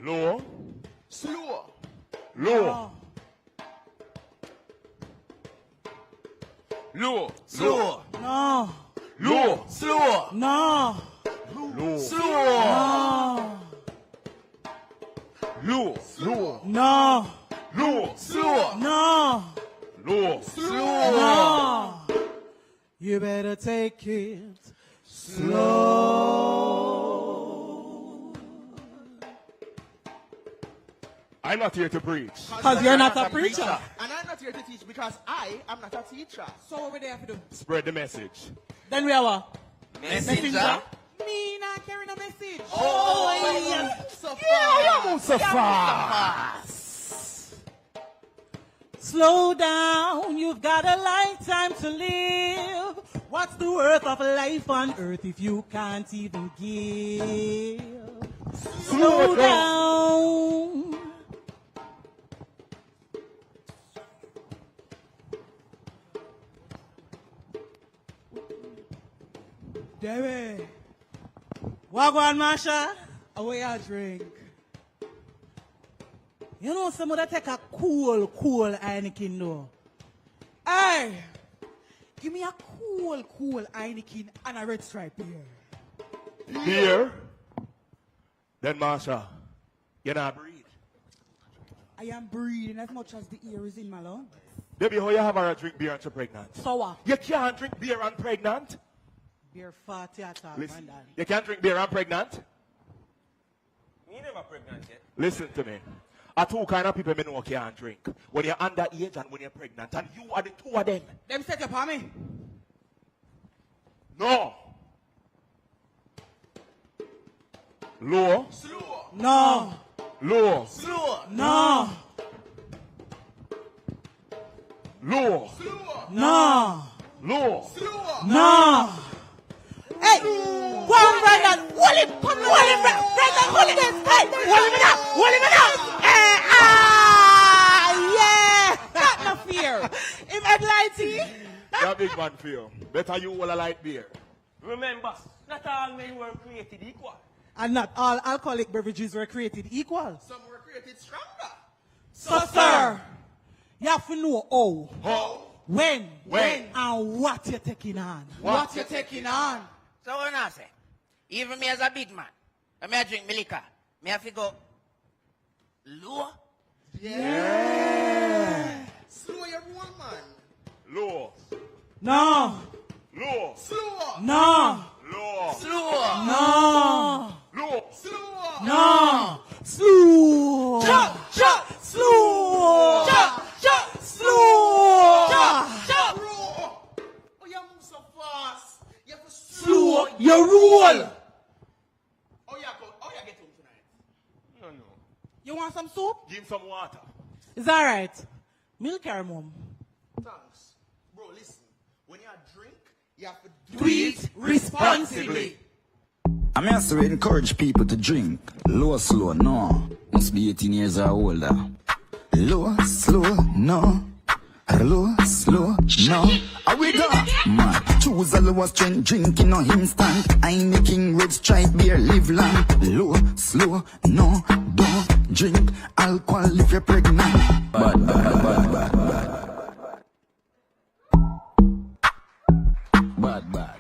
Low. Slow. Low. Low. Slow. No. Low. Slow. No. Low. Slow. No. Low. Low. No. Low. Slow. No. Low. Slow. No. You better take it slow. I'm not here to preach. Because you're not a preacher. And I'm not here to teach because I am not a teacher. So what we there to do? Spread the message. Then we have a Messenger. Me not carrying a message. Oh, yeah. So far. Yeah, you move so fast. Slow down, you've got a lifetime to live. What's the worth of life on earth if you can't even give? Slow down. Debbie. Wagwan, Masha. Away a drink. You know, some of that take a cool Heineken though. Hey, give me a cool Heineken and a red stripe beer. Beer. Then Marsha, you not breathe. I am breathing as much as the air is in my lungs. Baby, how you have a drink beer and you're pregnant? So what? You can't drink beer and pregnant. Beer fatty at all, Listen, man. you can't drink beer and pregnant. Me never pregnant yet. Listen to me. Are two kind of people me know can't drink. When you're underage and when you're pregnant. And you are the two of them. Them set up on me. No. Low. Slow. No. Low. Slow. No. Low. Slow. No. Low. Slow. No. Hey, go on, Brandon. Hold him, Brandon. Hold him this. Hey, hold him now. Hold him now. Yeah. Not no fear. Him head lighty. That big man feel. Better you all a light beer. Remember, not all men were created equal. And not all alcoholic beverages were created equal. Some were created stronger. So, sir, you have to know how, How? when, When? and what you're taking on. What you're taking on. So what I say? Even me as a big man, I may drink my liquor. Me have to go low. Yeah. Slow your roll, man. Low. No. Low. Slow. No. Low. Slow. No. Low. Slow. No. Slow. Chop, chop. Slow. Chop, chop. Slow. Chop, chop. Bro. Oh, you move so fast. You have to Slow. Your rule. Oh, yeah, get home tonight. No, no. You want some soup? Give him some water. Is that right? Milk or mom? Thanks. Bro, listen. When you drink, you have to Do it responsibly. I'm here to encourage people to drink. Low, slow, no. Must be 18 years or older. Low, slow, no. Low, slow, no. Are we done? Man, choose a lower strength drinking no instant. I'm making red stripe beer, live long. Low, slow, no. Don't drink alcohol if you're pregnant. Bad. Bad.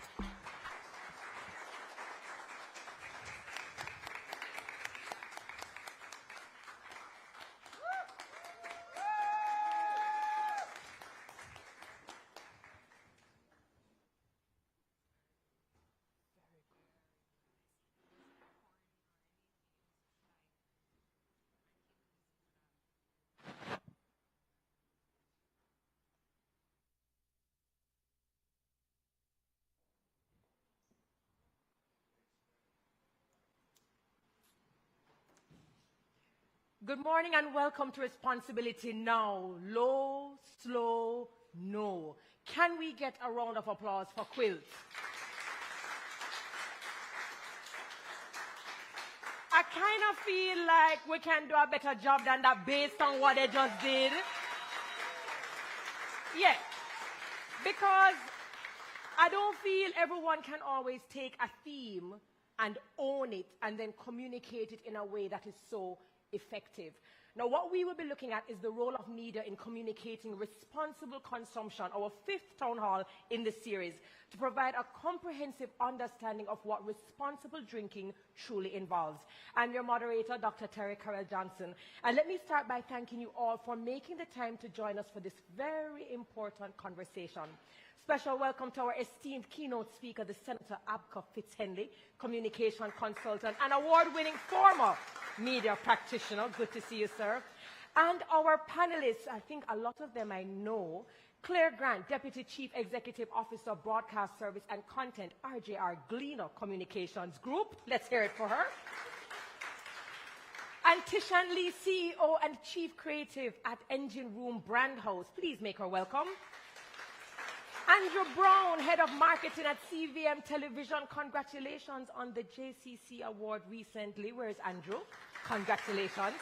Good morning and welcome to Responsibility Now. Low, slow, no. Can we get a round of applause for Quilt? I kind of feel like we can do a better job than that based on what they just did. Yeah, because I don't feel everyone can always take a theme and own it and then communicate it in a way that is so effective. Now, what we will be looking at is the role of media in communicating responsible consumption, our 5th town hall in the series, to provide a comprehensive understanding of what responsible drinking truly involves. I'm your moderator, Dr. Terry Carell Johnson. And let me start by thanking you all for making the time to join us for this very important conversation. Special welcome to our esteemed keynote speaker, the Senator Abka Fitzhenley, communication consultant and award-winning former media practitioner. Good to see you, sir. And our panelists, I think a lot of them I know. Claire Grant, Deputy Chief Executive Officer, Broadcast Service and Content, RJR Gleaner Communications Group. Let's hear it for her. And Tishan Lee, CEO and Chief Creative at Engine Room Brand House. Please make her welcome. Andrew Brown, Head of Marketing at CVM Television. Congratulations on the JCC Award recently. Where's Andrew? Congratulations.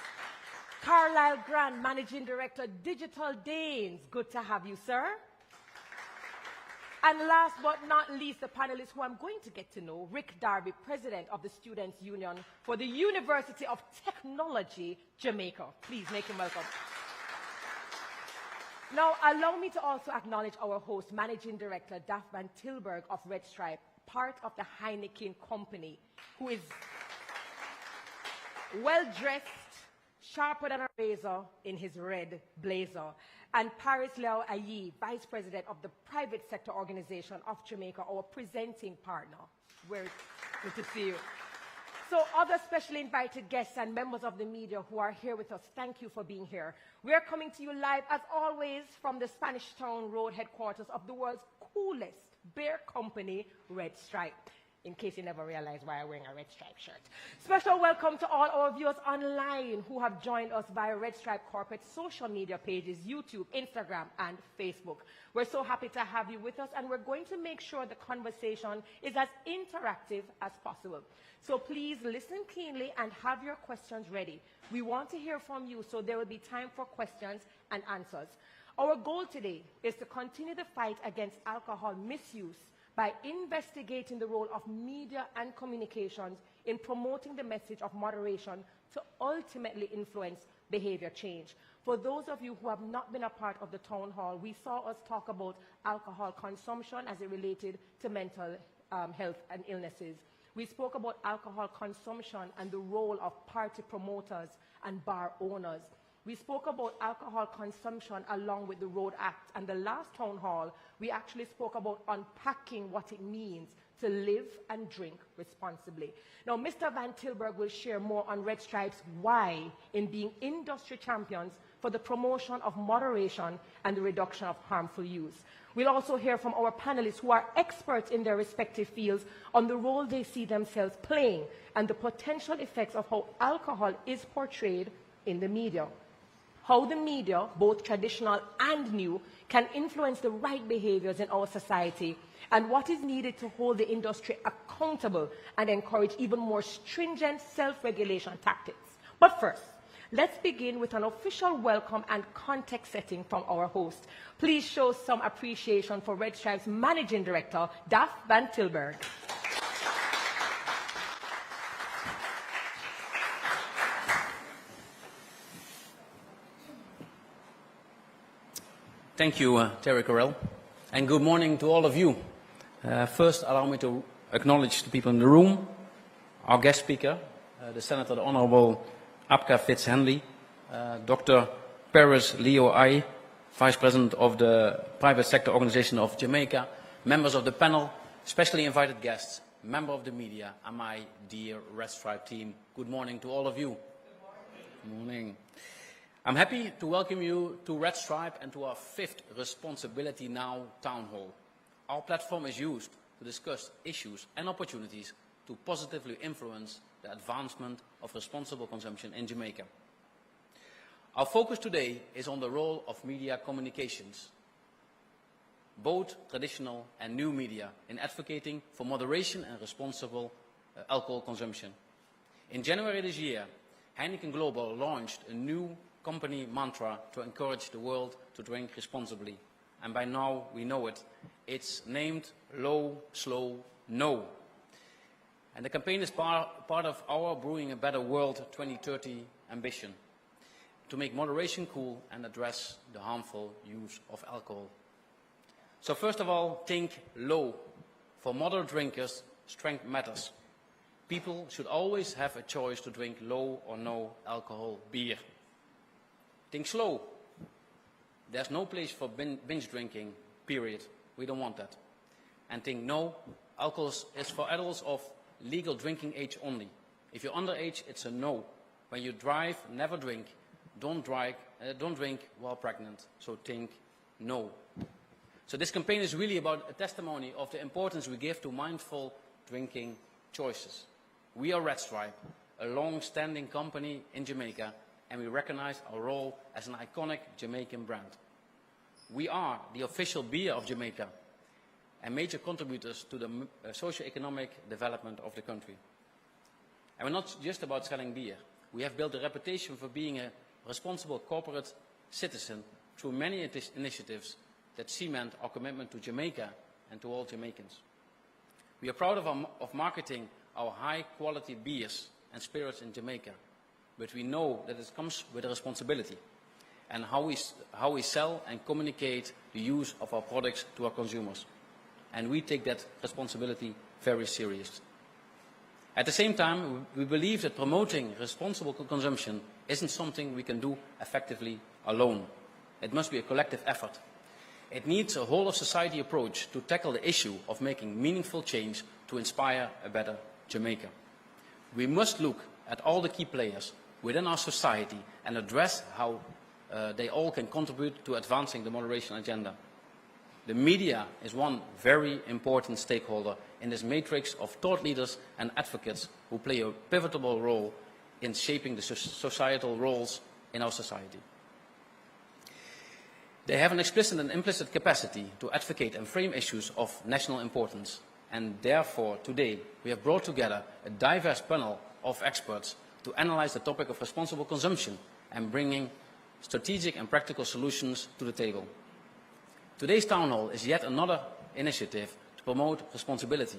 Carlisle Grant, Managing Director, Digital Danes. Good to have you, sir. And last but not least, the panelists who I'm going to get to know, Rick Darby, President of the Students' Union for the University of Technology, Jamaica. Please make him welcome. Now, allow me to also acknowledge our host, Managing Director, Daph Van Tilburg of Red Stripe, part of the Heineken Company, who is well-dressed, sharper than a razor in his red blazer. And Paris Leo Ayi, Vice President of the Private Sector Organization of Jamaica, our presenting partner. We're good to see you. So other specially invited guests and members of the media who are here with us, thank you for being here. We are coming to you live, as always, from the Spanish Town Road headquarters of the world's coolest beer company, Red Stripe. In case you never realized why I'm wearing a Red Stripe shirt. Special welcome to all our viewers online who have joined us via Red Stripe corporate social media pages, YouTube, Instagram, and Facebook. We're so happy to have you with us, and we're going to make sure the conversation is as interactive as possible. So please listen keenly and have your questions ready. We want to hear from you, so there will be time for questions and answers. Our goal today is to continue the fight against alcohol misuse by investigating the role of media and communications in promoting the message of moderation to ultimately influence behavior change. For those of you who have not been a part of the town hall, we saw us talk about alcohol consumption as it related to mental health and illnesses. We spoke about alcohol consumption and the role of party promoters and bar owners. We spoke about alcohol consumption along with the Road Act, and the last town hall, we actually spoke about unpacking what it means to live and drink responsibly. Now, Mr. Van Tilburg will share more on Red Stripe's why in being industry champions for the promotion of moderation and the reduction of harmful use. We'll also hear from our panelists who are experts in their respective fields on the role they see themselves playing and the potential effects of how alcohol is portrayed in the media. How the media, both traditional and new, can influence the right behaviors in our society, and what is needed to hold the industry accountable and encourage even more stringent self-regulation tactics. But first, let's begin with an official welcome and context setting from our host. Please show some appreciation for Red Stripe's Managing Director, Daph Van Tilburg. Thank you, Terry Carell, and good morning to all of you. First, allow me to acknowledge the people in the room, our guest speaker, the Senator, the Honorable Abka Fitzhenley, Dr. Paris Leo Ai, Vice President of the Private Sector Organization of Jamaica, members of the panel, specially invited guests, member of the media, and my dear Red Stripe team. Good morning to all of you. Good morning. I'm happy to welcome you to Red Stripe and to our 5th Responsibility Now Town Hall. Our platform is used to discuss issues and opportunities to positively influence the advancement of responsible consumption in Jamaica. Our focus today is on the role of media communications, both traditional and new media, in advocating for moderation and responsible alcohol consumption. In January this year, Heineken Global launched a new company mantra to encourage the world to drink responsibly. And by now we know it. It's named Low, Slow, No. And the campaign is part of our Brewing a Better World 2030 ambition to make moderation cool and address the harmful use of alcohol. So first of all, think low. For moderate drinkers, strength matters. People should always have a choice to drink low or no alcohol beer. Think slow. There's no place for binge drinking, period. We don't want that. And think no, alcohol is for adults of legal drinking age only. If you're underage, it's a no. When you drive, never drink. Don't drink while pregnant. So think no. So this campaign is really about a testimony of the importance we give to mindful drinking choices. We are Red Stripe, a long-standing company in Jamaica, and we recognize our role as an iconic Jamaican brand. We are the official beer of Jamaica and major contributors to the socio-economic development of the country. And we're not just about selling beer. We have built a reputation for being a responsible corporate citizen through many initiatives that cement our commitment to Jamaica and to all Jamaicans. We are proud of marketing our high-quality beers and spirits in Jamaica, but we know that it comes with a responsibility and how we sell and communicate the use of our products to our consumers. And we take that responsibility very seriously. At the same time, we believe that promoting responsible consumption isn't something we can do effectively alone. It must be a collective effort. It needs a whole-of-society approach to tackle the issue of making meaningful change to inspire a better Jamaica. We must look at all the key players within our society and address how they all can contribute to advancing the moderation agenda. The media is one very important stakeholder in this matrix of thought leaders and advocates who play a pivotal role in shaping the societal roles in our society. They have an explicit and implicit capacity to advocate and frame issues of national importance, and therefore today we have brought together a diverse panel of experts to analyze the topic of responsible consumption and bringing strategic and practical solutions to the table. Today's Town Hall is yet another initiative to promote responsibility,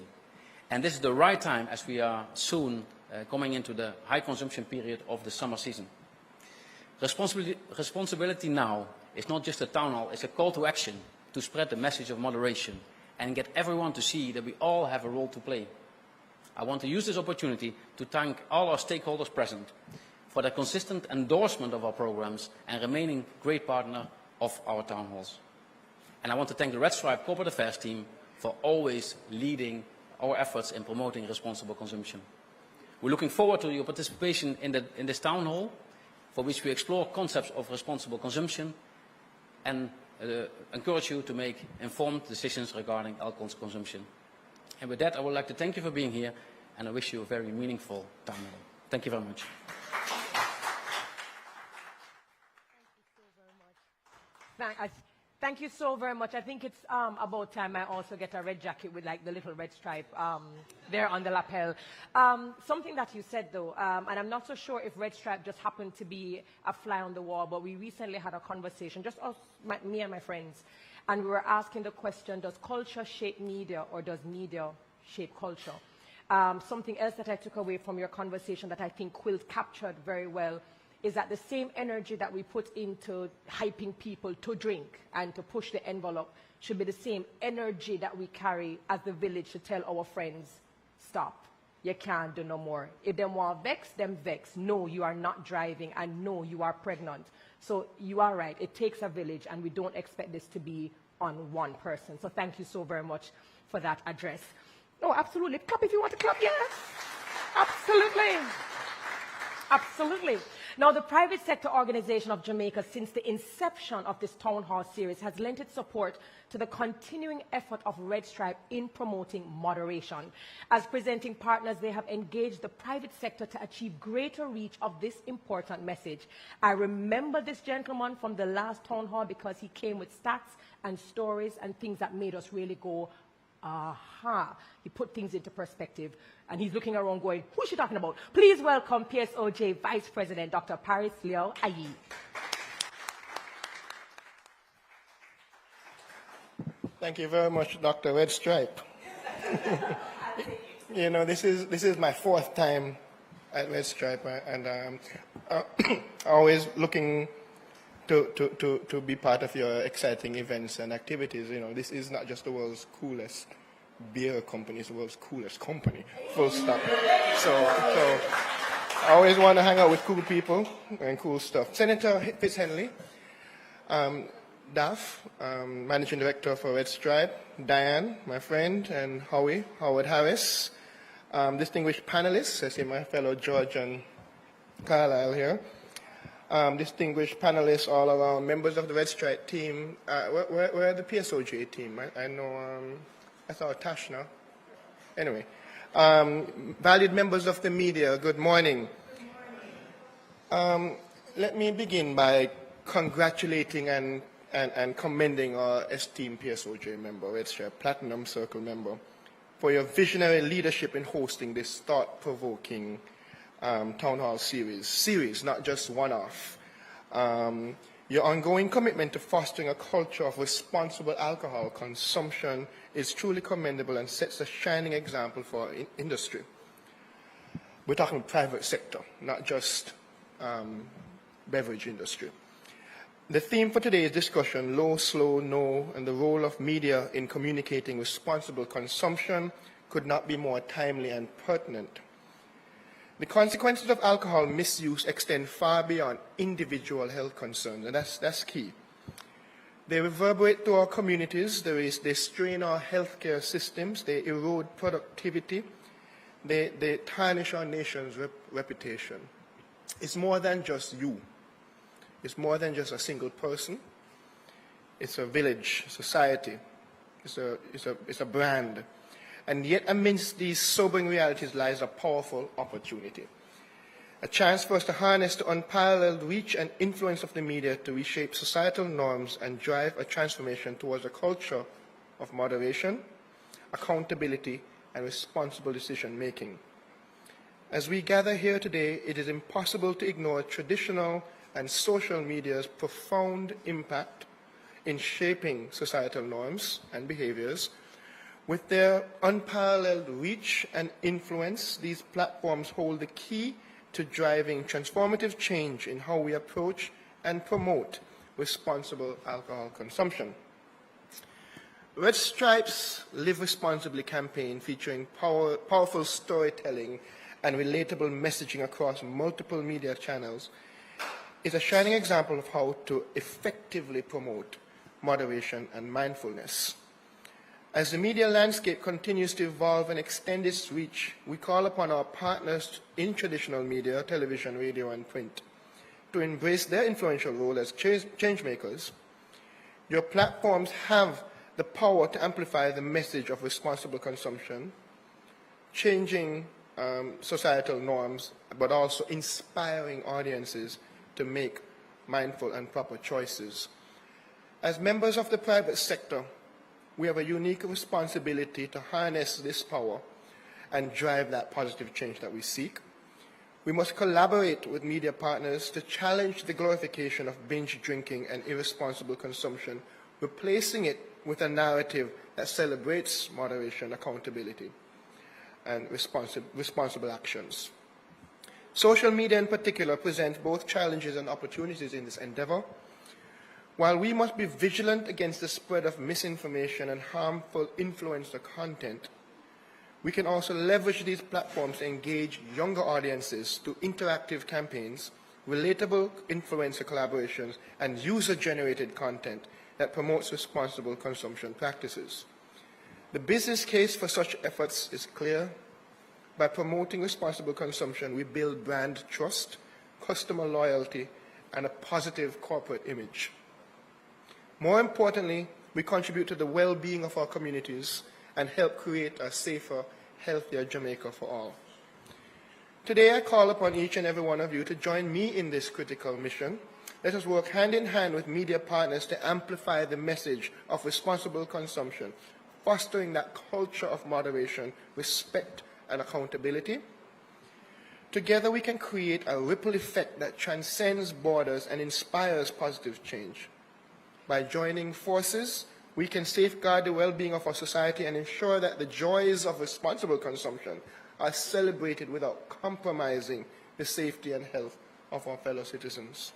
and this is the right time as we are soon coming into the high consumption period of the summer season. Responsibility now is not just a town hall, it's a call to action to spread the message of moderation and get everyone to see that we all have a role to play. I want to use this opportunity to thank all our stakeholders present for their consistent endorsement of our programs and remaining great partner of our town halls. And I want to thank the Red Stripe Corporate Affairs team for always leading our efforts in promoting responsible consumption. We're looking forward to your participation in this town hall, for which we explore concepts of responsible consumption and encourage you to make informed decisions regarding alcohol consumption. And with that, I would like to thank you for being here, and I wish you a very meaningful town hall. Thank you very much. Thank you so very much. I think it's about time I also get a red jacket with like the little red stripe there on the lapel. Something that you said though, and I'm not so sure if red stripe just happened to be a fly on the wall, but we recently had a conversation, just us, me and my friends, and we were asking the question, does culture shape media or does media shape culture? Something else that I took away from your conversation that I think Quilt captured very well is that the same energy that we put into hyping people to drink and to push the envelope should be the same energy that we carry as the village to tell our friends, stop, you can't do no more. If them want vex, them vex. No, you are not driving, and no, you are pregnant. So you are right, it takes a village, and we don't expect this to be on one person. So thank you so very much for that address. No, absolutely. Clap if you want to clap, yes. Absolutely. Absolutely. Now, the private sector organization of Jamaica, since the inception of this Town Hall series, has lent its support to the continuing effort of Red Stripe in promoting moderation. As presenting partners, they have engaged the private sector to achieve greater reach of this important message. I remember this gentleman from the last Town Hall because he came with stats and stories and things that made us really go, aha. He put things into perspective. And he's looking around going, who's she talking about? Please welcome PSOJ Vice President Dr. Paris Leo Ayi. Thank you very much, Dr. Red Stripe. You know, this is my fourth time at Red Stripe, and always looking to be part of your exciting events and activities. You know, this is not just the world's coolest beer company, it's the world's coolest company, full stop. So I always want to hang out with cool people and cool stuff. Senator Fitzhenley, Daff, Managing Director for Red Stripe, Diane, my friend, and Howard Harris, distinguished panelists, I see my fellow George and Carlisle here, distinguished panelists all around, members of the Red Stripe team. Where are the PSOJ team? I know, I saw Tash now. Anyway, valued members of the media, good morning. Let me begin by congratulating and commending our esteemed PSOJ member, Red Stripe Platinum Circle member, for your visionary leadership in hosting this thought-provoking Town Hall series, not just one-off. Your ongoing commitment to fostering a culture of responsible alcohol consumption is truly commendable and sets a shining example for our industry. We're talking private sector, not just beverage industry. The theme for today's discussion, low, slow, no, and the role of media in communicating responsible consumption, could not be more timely and pertinent. The consequences of alcohol misuse extend far beyond individual health concerns, and that's key. They reverberate through our communities, they strain our healthcare systems, they erode productivity, they tarnish our nation's reputation. It's more than just you. It's more than just a single person. It's a village, society. It's a brand. And yet amidst these sobering realities lies a powerful opportunity. A chance for us to harness the unparalleled reach and influence of the media to reshape societal norms and drive a transformation towards a culture of moderation, accountability, and responsible decision-making. As we gather here today, it is impossible to ignore traditional and social media's profound impact in shaping societal norms and behaviors. With their unparalleled reach and influence, these platforms hold the key to driving transformative change in how we approach and promote responsible alcohol consumption. Red Stripe's Live Responsibly campaign, featuring powerful storytelling and relatable messaging across multiple media channels, is a shining example of how to effectively promote moderation and mindfulness. As the media landscape continues to evolve and extend its reach, we call upon our partners in traditional media, television, radio, and print, to embrace their influential role as change makers. Your platforms have the power to amplify the message of responsible consumption, changing societal norms, but also inspiring audiences to make mindful and proper choices. As members of the private sector, we have a unique responsibility to harness this power and drive that positive change that we seek. We must collaborate with media partners to challenge the glorification of binge drinking and irresponsible consumption, replacing it with a narrative that celebrates moderation, accountability, and responsible actions. Social media in particular presents both challenges and opportunities in this endeavor. While we must be vigilant against the spread of misinformation and harmful influencer content, we can also leverage these platforms to engage younger audiences through interactive campaigns, relatable influencer collaborations, and user-generated content that promotes responsible consumption practices. The business case for such efforts is clear. By promoting responsible consumption, we build brand trust, customer loyalty, and a positive corporate image. More importantly, we contribute to the well-being of our communities and help create a safer, healthier Jamaica for all. Today, I call upon each and every one of you to join me in this critical mission. Let us work hand in hand with media partners to amplify the message of responsible consumption, fostering that culture of moderation, respect, and accountability. Together, we can create a ripple effect that transcends borders and inspires positive change. By joining forces, we can safeguard the well-being of our society and ensure that the joys of responsible consumption are celebrated without compromising the safety and health of our fellow citizens.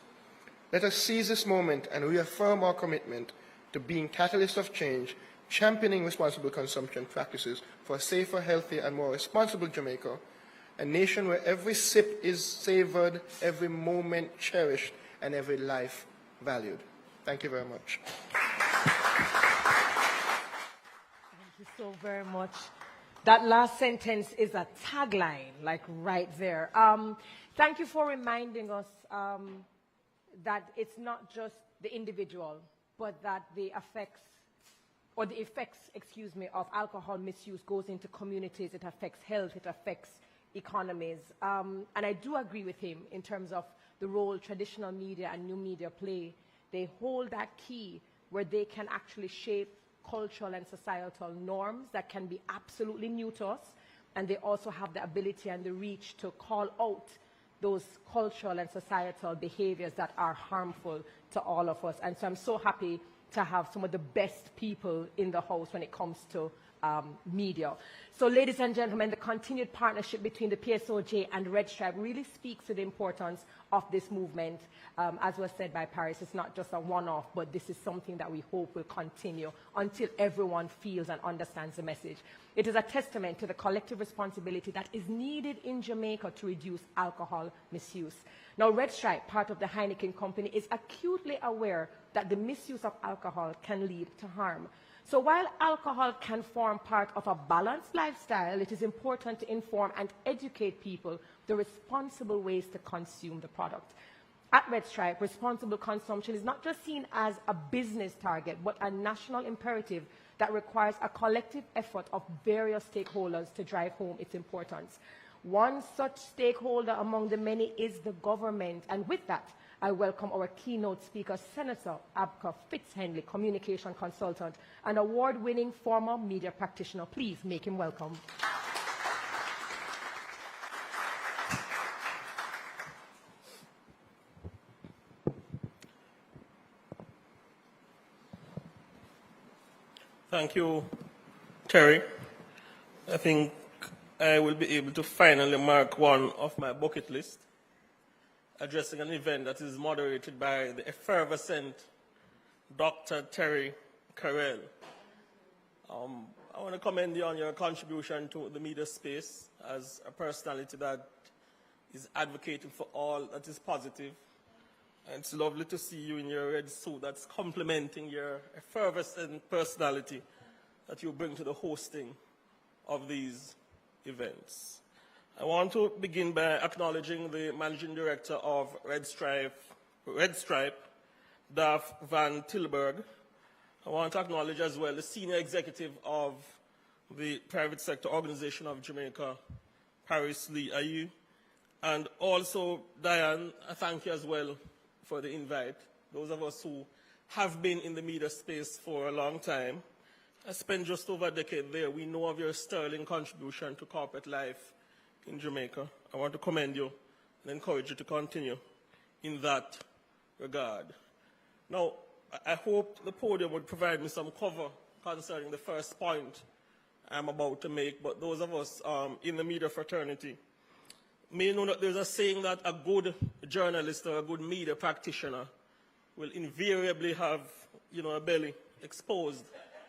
Let us seize this moment and reaffirm our commitment to being catalysts of change, championing responsible consumption practices for a safer, healthier, and more responsible Jamaica, a nation where every sip is savored, every moment cherished, and every life valued. Thank you very much. Thank you so very much. That last sentence is a tagline, like right there. Thank you for reminding us that it's not just the individual, but that the effects, of alcohol misuse goes into communities. It affects health, it affects economies. And I do agree with him in terms of the role traditional media and new media play. They hold that key where they can actually shape cultural and societal norms that can be absolutely new to us, and they also have the ability and the reach to call out those cultural and societal behaviors that are harmful to all of us. And so I'm so happy to have some of the best people in the house when it comes to media. So ladies and gentlemen, the continued partnership between the PSOJ and Red Stripe really speaks to the importance of this movement. As was said by Paris, it's not just a one-off, but this is something that we hope will continue until everyone feels and understands the message. It is a testament to the collective responsibility that is needed in Jamaica to reduce alcohol misuse. Now, Red Stripe, part of the Heineken company, is acutely aware that the misuse of alcohol can lead to harm. So while alcohol can form part of a balanced lifestyle, it is important to inform and educate people the responsible ways to consume the product. At Red Stripe, responsible consumption is not just seen as a business target, but a national imperative that requires a collective effort of various stakeholders to drive home its importance. One such stakeholder among the many is the government, and with that, I welcome our keynote speaker, Senator Abka Fitzhenley, communication consultant and award-winning former media practitioner. Please make him welcome. Thank you, Terry. I think I will be able to finally mark one off my bucket list, addressing an event that is moderated by the effervescent Dr. Terry Carell. I want to commend you on your contribution to the media space as a personality that is advocating for all that is positive. And it's lovely to see you in your red suit that's complementing your effervescent personality that you bring to the hosting of these events. I want to begin by acknowledging the Managing Director of Red Stripe, Daf Van Tilburg. I want to acknowledge as well the Senior Executive of the Private Sector Organization of Jamaica, Paris Lee Ayu. And also, Diane, I thank you as well for the invite. Those of us who have been in the media space for a long time, I spent just over a decade there. We know of your sterling contribution to corporate life in Jamaica. I want to commend you and encourage you to continue in that regard. Now, I hope the podium would provide me some cover concerning the first point I'm about to make, but those of us in the media fraternity may know that there's a saying that a good journalist or a good media practitioner will invariably have, a belly exposed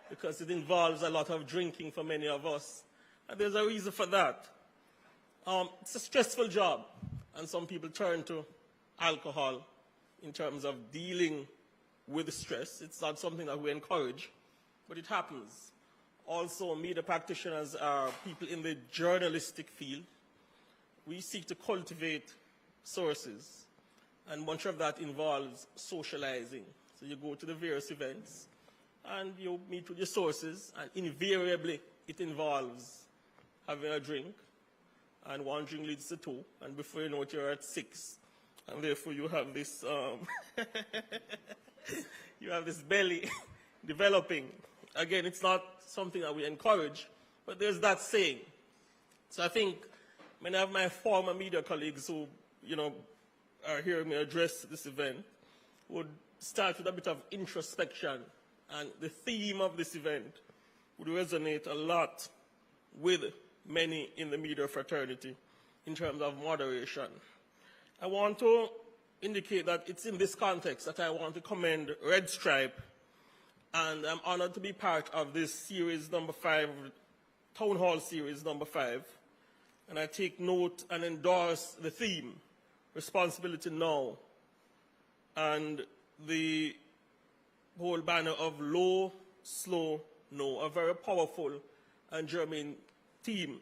because it involves a lot of drinking for many of us. And there's a reason for that. It's a stressful job, and some people turn to alcohol in terms of dealing with stress. It's not something that we encourage, but it happens. Also, media practitioners are people in the journalistic field. We seek to cultivate sources, and much of that involves socializing. So you go to the various events, and you meet with your sources, and invariably it involves having a drink, and one drink leads to two, and before you know it, you're at 6, and therefore you have this, you have this belly developing. Again, it's not something that we encourage, but there's that saying. So I think many of my former media colleagues who, are hearing me address this event would start with a bit of introspection And the theme of this event would resonate a lot with many in the media fraternity in terms of moderation. I want to indicate that it's in this context that I want to commend Red Stripe, and I'm honored to be part of this series number 5, Townhall series number 5, and I take note and endorse the theme, Responsibility Now, and the whole banner of Low, Slow, No, a very powerful and germane theme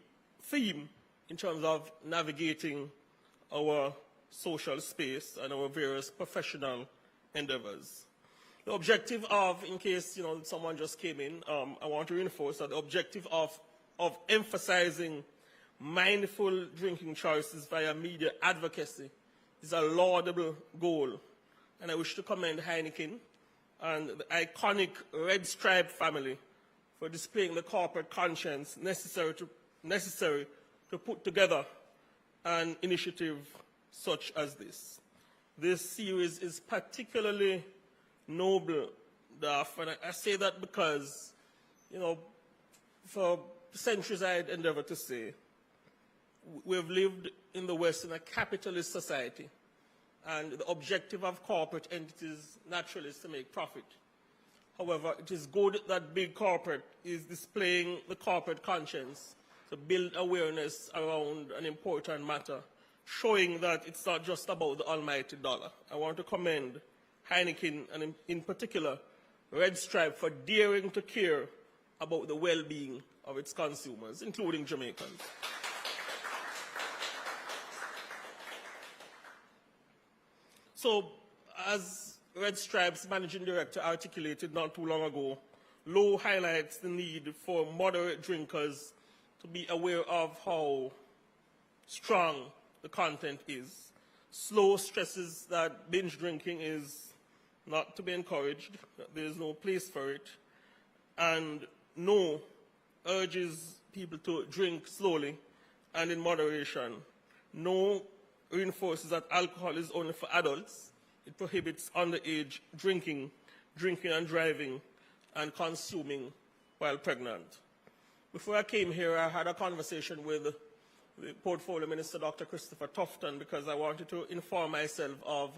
in terms of navigating our social space and our various professional endeavors. The objective of, in case someone just came in, I want to reinforce that the objective of emphasizing mindful drinking choices via media advocacy is a laudable goal. And I wish to commend Heineken and the iconic Red Stripe family for displaying the corporate conscience necessary to put together an initiative such as this. This series is particularly noble, Duff, and I say that because, for centuries I had endeavored to say, we've lived in the West in a capitalist society, and the objective of corporate entities naturally is to make profit. However, it is good that big corporate is displaying the corporate conscience to build awareness around an important matter, showing that it's not just about the almighty dollar. I want to commend Heineken, and in particular Red Stripe, for daring to care about the well-being of its consumers, including Jamaicans. So, as Red Stripe's managing director articulated not too long ago, Low highlights the need for moderate drinkers to be aware of how strong the content is. Slow stresses that binge drinking is not to be encouraged, that there is no place for it. And No urges people to drink slowly and in moderation. No reinforces that alcohol is only for adults. It prohibits underage drinking and driving, and consuming while pregnant. Before I came here, I had a conversation with the Portfolio Minister, Dr. Christopher Tufton, because I wanted to inform myself of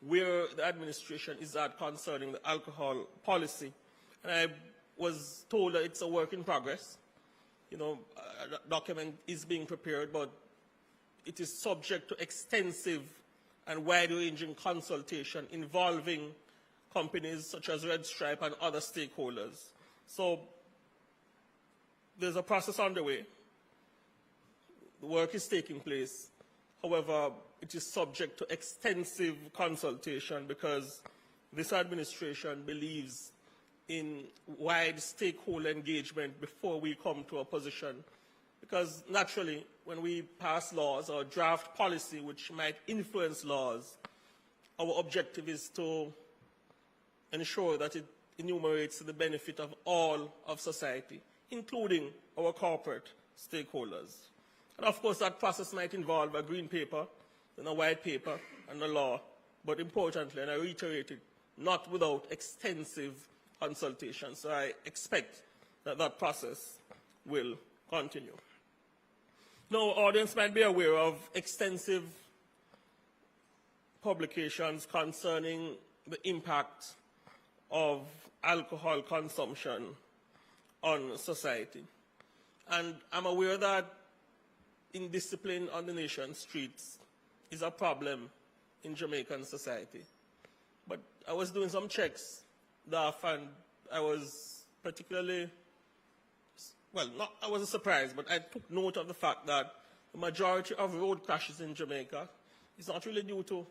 where the administration is at concerning the alcohol policy. And I was told that it's a work in progress. A document is being prepared, but it is subject to extensive and wide-ranging consultation involving companies such as Red Stripe and other stakeholders. So there's a process underway. The work is taking place. However, it is subject to extensive consultation because this administration believes in wide stakeholder engagement before we come to a position. Because naturally, when we pass laws or draft policy which might influence laws, our objective is to ensure that it enumerates the benefit of all of society, including our corporate stakeholders. And of course, that process might involve a green paper, then a white paper, and a law. But importantly, and I reiterate it, not without extensive consultation. So I expect that that process will continue. Now, audience might be aware of extensive publications concerning the impact of alcohol consumption on society. And I'm aware that indiscipline on the nation's streets is a problem in Jamaican society. But I was doing some checks, and I was particularly, I wasn't surprised, but I took note of the fact that the majority of road crashes in Jamaica is not really due to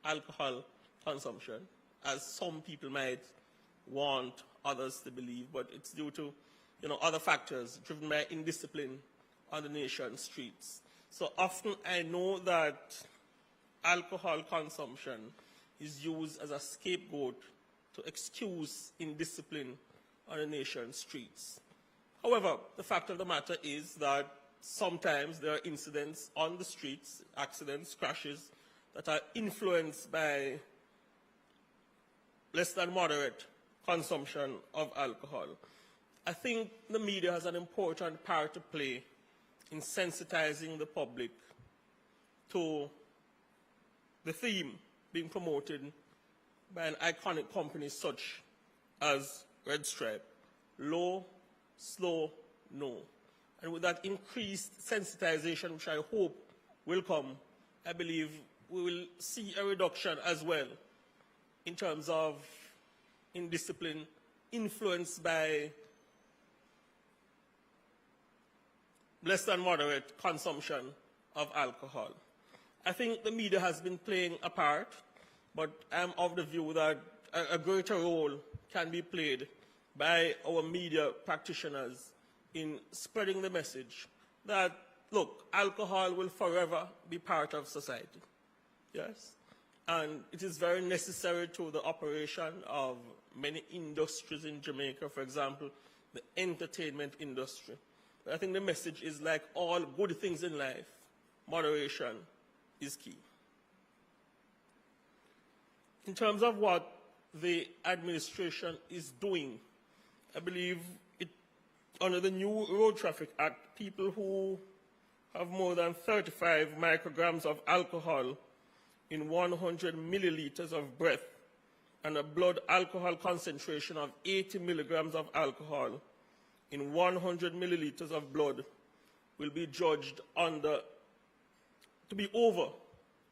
alcohol consumption, as some people might want others to believe, but it's due to other factors driven by indiscipline on the nation's streets. So often I know that alcohol consumption is used as a scapegoat to excuse indiscipline on the nation's streets. However, the fact of the matter is that sometimes there are incidents on the streets, accidents, crashes, that are influenced by less than moderate consumption of alcohol. I think the media has an important part to play in sensitizing the public to the theme being promoted by an iconic company such as Red Stripe: low, slow, no. And with that increased sensitization, which I hope will come, I believe we will see a reduction as well in terms of indiscipline influenced by less than moderate consumption of alcohol. I think the media has been playing a part, but I'm of the view that a greater role can be played by our media practitioners in spreading the message that, look, alcohol will forever be part of society. Yes? And it is very necessary to the operation of many industries in Jamaica, for example, the entertainment industry. But I think the message is, like all good things in life, moderation is key. In terms of what the administration is doing, I believe under the new Road Traffic Act, people who have more than 35 micrograms of alcohol in 100 milliliters of breath and a blood alcohol concentration of 80 milligrams of alcohol in 100 milliliters of blood will be judged to be over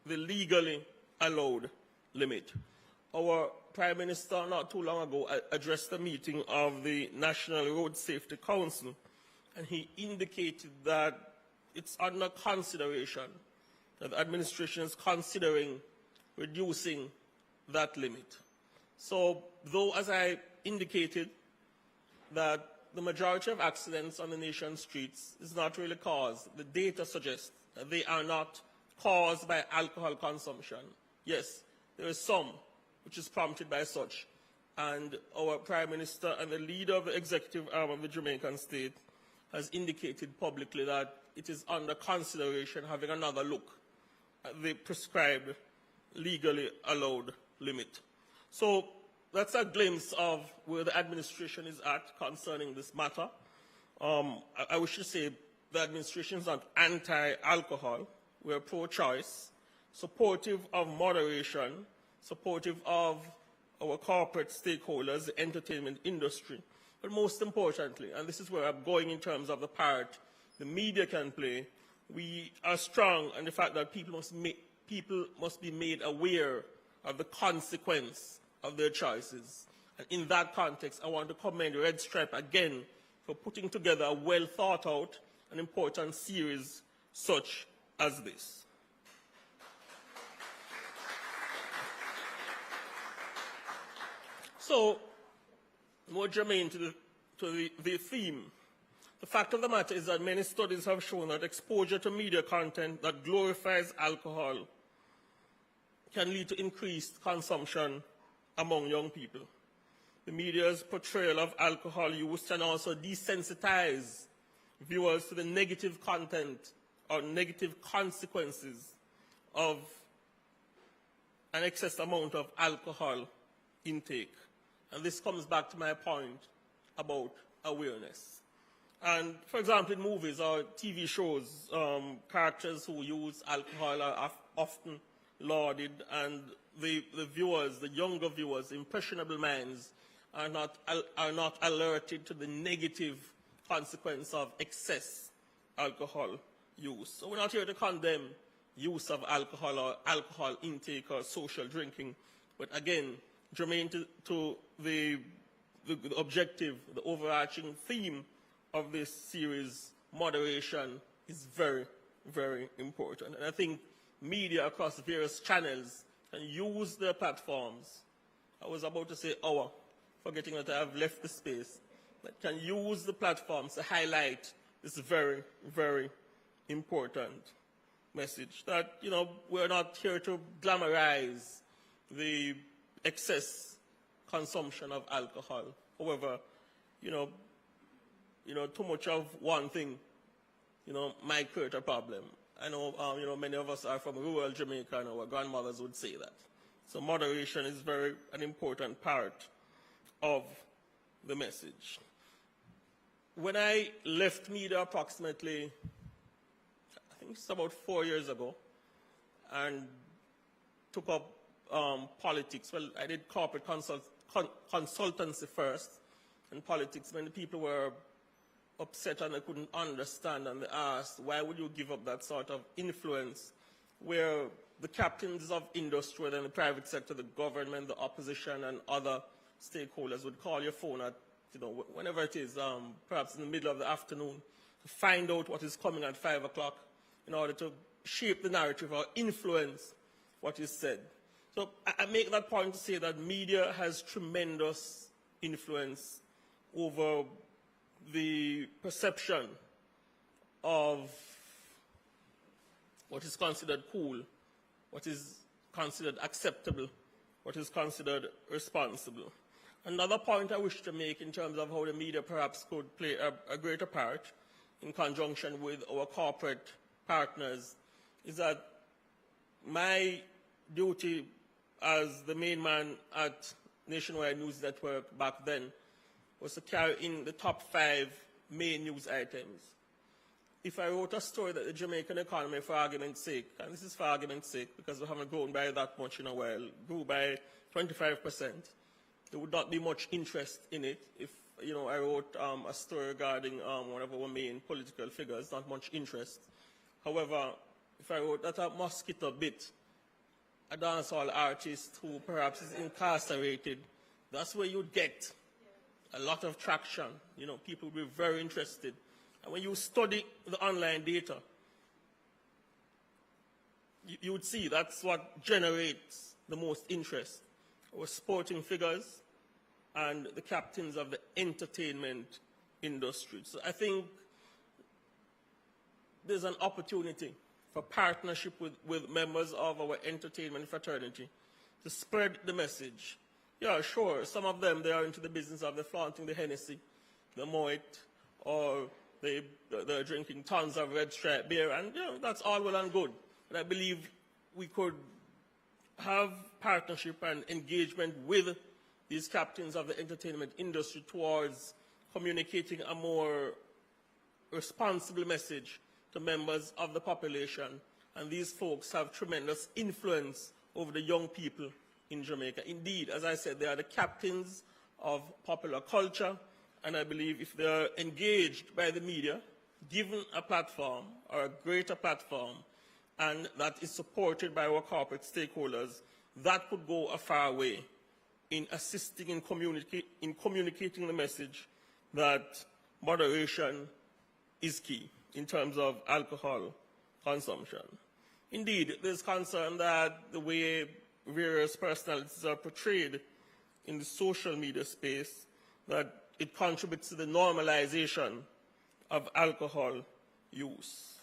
the legally allowed limit. Our Prime Minister not too long ago addressed the meeting of the National Road Safety Council, and he indicated that it's under consideration, that the administration is considering reducing that limit. So, though, as I indicated, that the majority of accidents on the nation's streets is not really caused, the data suggests that they are not caused by alcohol consumption. Yes, there is some which is prompted by such, and our Prime Minister and the leader of the executive arm of the Jamaican state has indicated publicly that it is under consideration having another look at the prescribed legally allowed limit. So that's a glimpse of where the administration is at concerning this matter. I wish to say the administration is not anti-alcohol. We're pro-choice, supportive of moderation, supportive of our corporate stakeholders, the entertainment industry. But most importantly, and this is where I'm going in terms of the part the media can play, we are strong on the fact that people must be made aware of the consequence of their choices. And in that context, I want to commend Red Stripe again for putting together a well-thought-out and important series such as this. So, more germane to the theme, the fact of the matter is that many studies have shown that exposure to media content that glorifies alcohol can lead to increased consumption among young people. The media's portrayal of alcohol use can also desensitize viewers to the negative content or negative consequences of an excess amount of alcohol intake. And this comes back to my point about awareness. And, for example, in movies or TV shows, characters who use alcohol are often lauded, and the viewers, the younger viewers, impressionable minds, are not alerted to the negative consequence of excess alcohol use. So we're not here to condemn use of alcohol or alcohol intake or social drinking, but again, germane to the objective, the overarching theme of this series, moderation, is very, very important. And I think media across various channels can use their platforms. I was about to say forgetting that I have left the space, but can use the platforms to highlight this very, very important message that, we're not here to glamorize the excess consumption of alcohol. However, too much of one thing, might create a problem. I know, many of us are from rural Jamaica, and our grandmothers would say that. So moderation is an important part of the message. When I left media approximately, I think it's about 4 years ago, and took up politics. Well, I did corporate consultancy first, and politics. Many people were upset and they couldn't understand, and they asked, why would you give up that sort of influence where the captains of industry, whether in the private sector, the government, the opposition, and other stakeholders would call your phone at, whenever it is, perhaps in the middle of the afternoon, to find out what is coming at 5 o'clock in order to shape the narrative or influence what is said. So I make that point to say that media has tremendous influence over the perception of what is considered cool, what is considered acceptable, what is considered responsible. Another point I wish to make in terms of how the media perhaps could play a greater part in conjunction with our corporate partners is that my duty as the main man at Nationwide News Network back then was to carry in the top 5 main news items. If I wrote a story that the Jamaican economy, for argument's sake, and this is for argument's sake because we haven't grown by that much in a while, grew by 25%, there would not be much interest in it. If I wrote a story regarding one of our main political figures, not much interest. However, if I wrote that a mosquito bit a dancehall artist who perhaps is incarcerated, that's where you'd get a lot of traction. People will be very interested. And when you study the online data, you would see that's what generates the most interest. Our sporting figures and the captains of the entertainment industry. So I think there's an opportunity for partnership with members of our entertainment fraternity to spread the message. Yeah, sure, some of them, they are into the business of the flaunting the Hennessy, the Moet, or they're drinking tons of red stripe beer, and that's all well and good. But I believe we could have partnership and engagement with these captains of the entertainment industry towards communicating a more responsible message to members of the population. And these folks have tremendous influence over the young people in Jamaica. Indeed, as I said, they are the captains of popular culture, and I believe if they are engaged by the media, given a platform or a greater platform, and that is supported by our corporate stakeholders, that could go a far way in assisting in communicating the message that moderation is key in terms of alcohol consumption. Indeed, there's concern that the way various personalities are portrayed in the social media space, that it contributes to the normalization of alcohol use.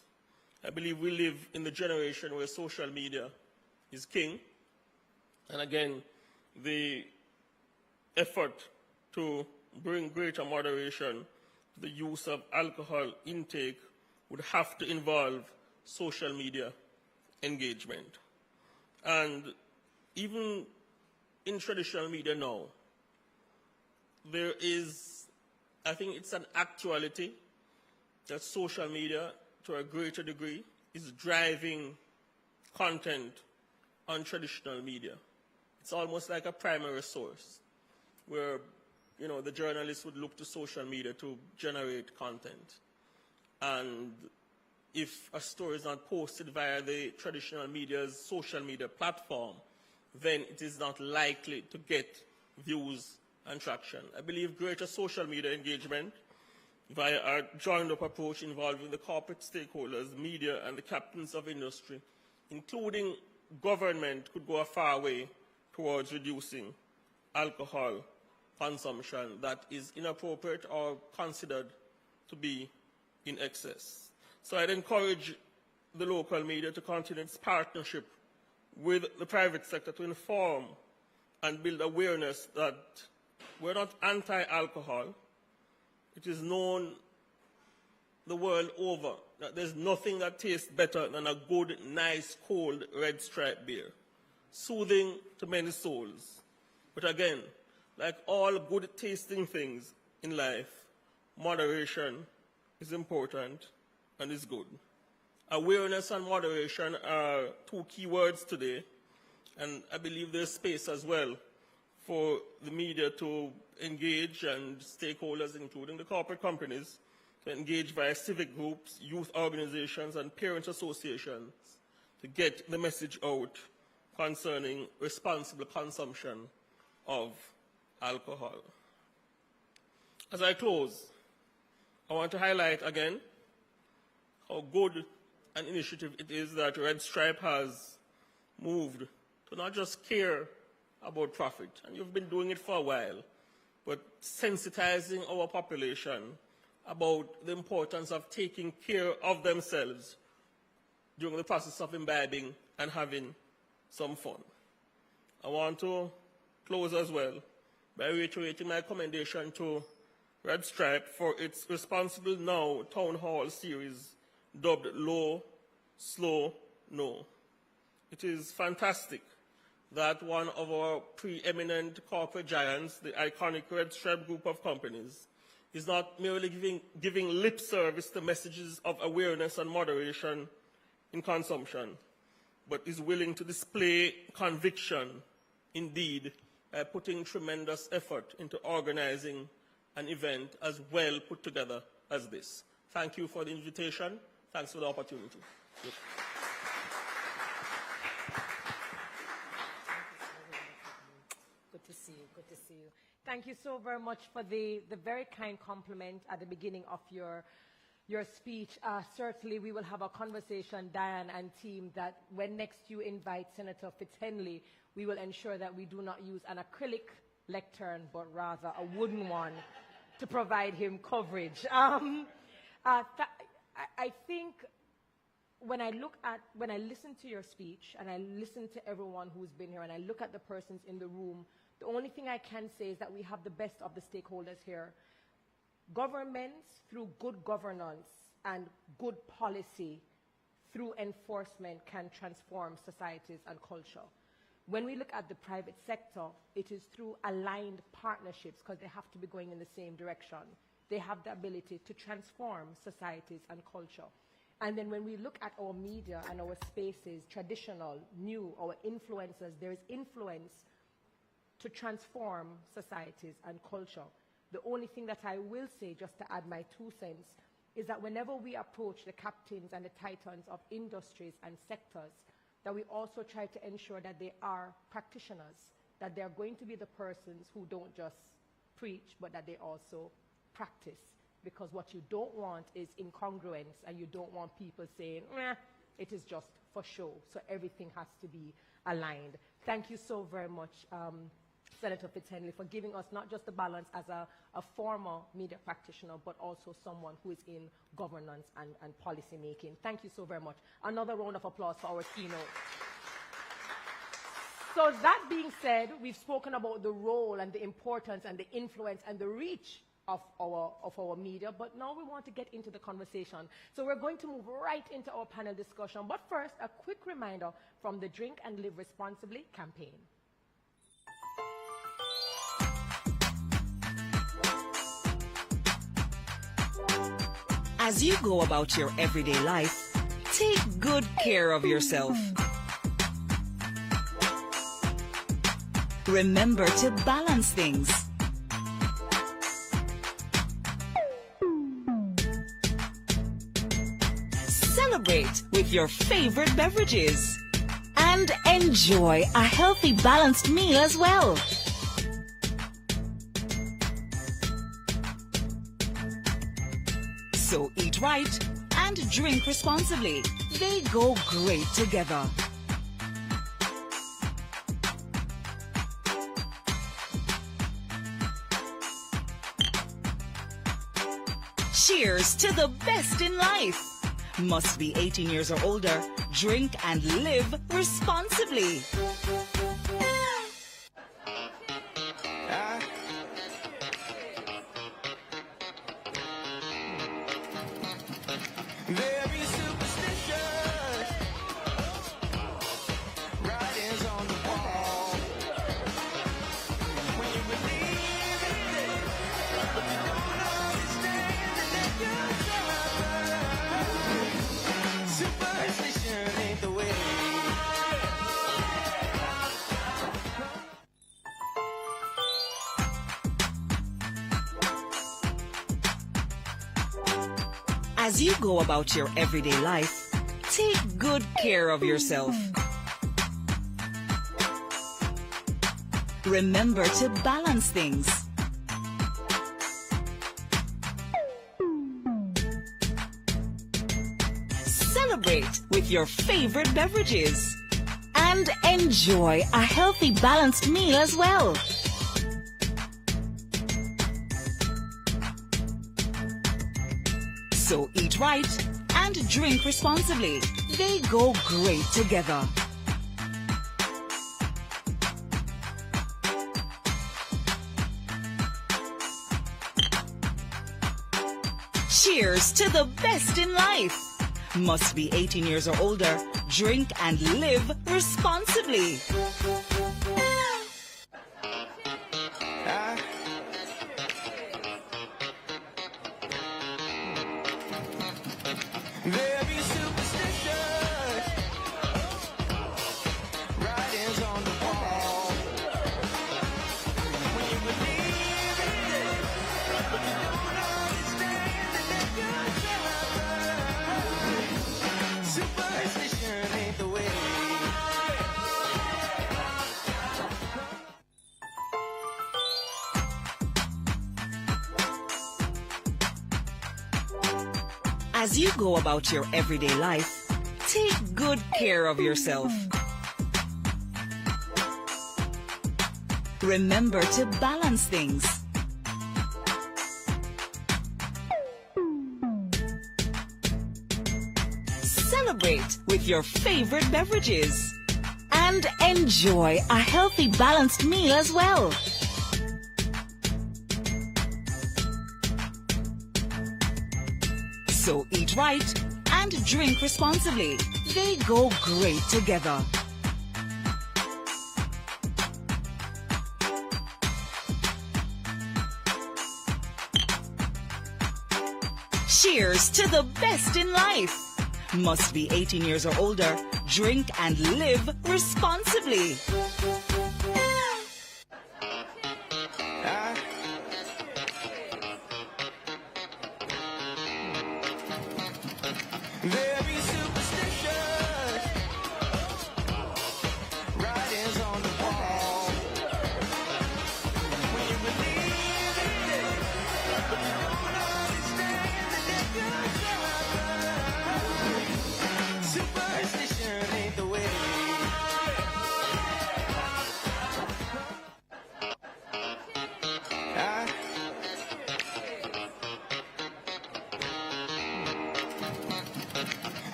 I believe we live in the generation where social media is king. And again, the effort to bring greater moderation to the use of alcohol intake would have to involve social media engagement. And even in traditional media now, there is, I think it's an actuality that social media, to a greater degree, is driving content on traditional media. It's almost like a primary source where, the journalists would look to social media to generate content. And if a story is not posted via the traditional media's social media platform, then it is not likely to get views and traction. I believe greater social media engagement via a joined-up approach involving the corporate stakeholders, media, and the captains of industry, including government, could go a far way towards reducing alcohol consumption that is inappropriate or considered to be in excess. So I'd encourage the local media to continue its partnership with the private sector to inform and build awareness that we're not anti-alcohol. It is known the world over that there's nothing that tastes better than a good, nice, cold red stripe beer, soothing to many souls. But again, like all good tasting things in life, moderation is important and is good. Awareness and moderation are two key words today, and I believe there's space as well for the media to engage and stakeholders, including the corporate companies, to engage via civic groups, youth organizations, and parent associations to get the message out concerning responsible consumption of alcohol. As I close, I want to highlight again how good an initiative it is that Red Stripe has moved to not just care about profit, and you've been doing it for a while, but sensitizing our population about the importance of taking care of themselves during the process of imbibing and having some fun. I want to close as well by reiterating my commendation to Red Stripe for its Responsible Now Town Hall series dubbed Low, Slow, No. It is fantastic that one of our preeminent corporate giants, the iconic Red Stripe group of companies, is not merely giving lip service to messages of awareness and moderation in consumption, but is willing to display conviction, indeed, by putting tremendous effort into organizing an event as well put together as this. Thank you for the invitation. Thanks for the opportunity. Yep. Good to see you. Good to see you. Thank you so very much for the very kind compliment at the beginning of your speech. Certainly, we will have a conversation, Diane and team, that when next you invite Senator Fitzhenley, we will ensure that we do not use an acrylic lectern, but rather a wooden one to provide him coverage. I think when I listen to your speech and I listen to everyone who's been here and I look at the persons in the room, the only thing I can say is that we have the best of the stakeholders here. Governments, through good governance and good policy, through enforcement, can transform societies and culture. When we look at the private sector, it is through aligned partnerships, because they have to be going in the same direction. They have the ability to transform societies and culture. And then when we look at our media and our spaces, traditional, new, our influencers, there is influence to transform societies and culture. The only thing that I will say, just to add my 2 cents, is that whenever we approach the captains and the titans of industries and sectors, that we also try to ensure that they are practitioners, that they are going to be the persons who don't just preach, but that they also practice. Because what you don't want is incongruence, and you don't want people saying, it is just for show. So everything has to be aligned. Thank you so very much, Senator Fitzhenley, for giving us not just the balance as a former media practitioner, but also someone who is in governance and policy making. Thank you so very much. Another round of applause for our keynote. So that being said, we've spoken about the role and the importance and the influence and the reach of our media, but now we want to get into the conversation. So we're going to move right into our panel discussion. But first, a quick reminder from the Drink and Live Responsibly campaign. As you go about your everyday life, take good care of yourself. Remember to balance things. Celebrate with your favorite beverages. And enjoy a healthy, balanced meal as well. So eat right and drink responsibly. They go great together. Cheers to the best in life. Must be 18 years or older. Drink and live responsibly. Writings on the wall. When you believe As you go about your everyday life, take good care of yourself. Remember to balance things. Celebrate with your favorite beverages. And enjoy a healthy, balanced meal as well. So eat right and drink responsibly. They go great together. Cheers to the best in life. Must be 18 years or older. Drink and live responsibly. Very superstitious. Writings on the wall. When you believe in it, but you don't understand that you're superstition ain't the way. As you go about your everyday life, take good care of yourself. Remember to balance things. Celebrate with your favorite beverages. And enjoy a healthy, balanced meal as well. So eat right and drink responsibly. They go great together. Cheers to the best in life. Must be 18 years or older. Drink and live responsibly. Very superstitious. Writings on the wall. When you believe in it, but you don't understand that you're superstition ain't the way.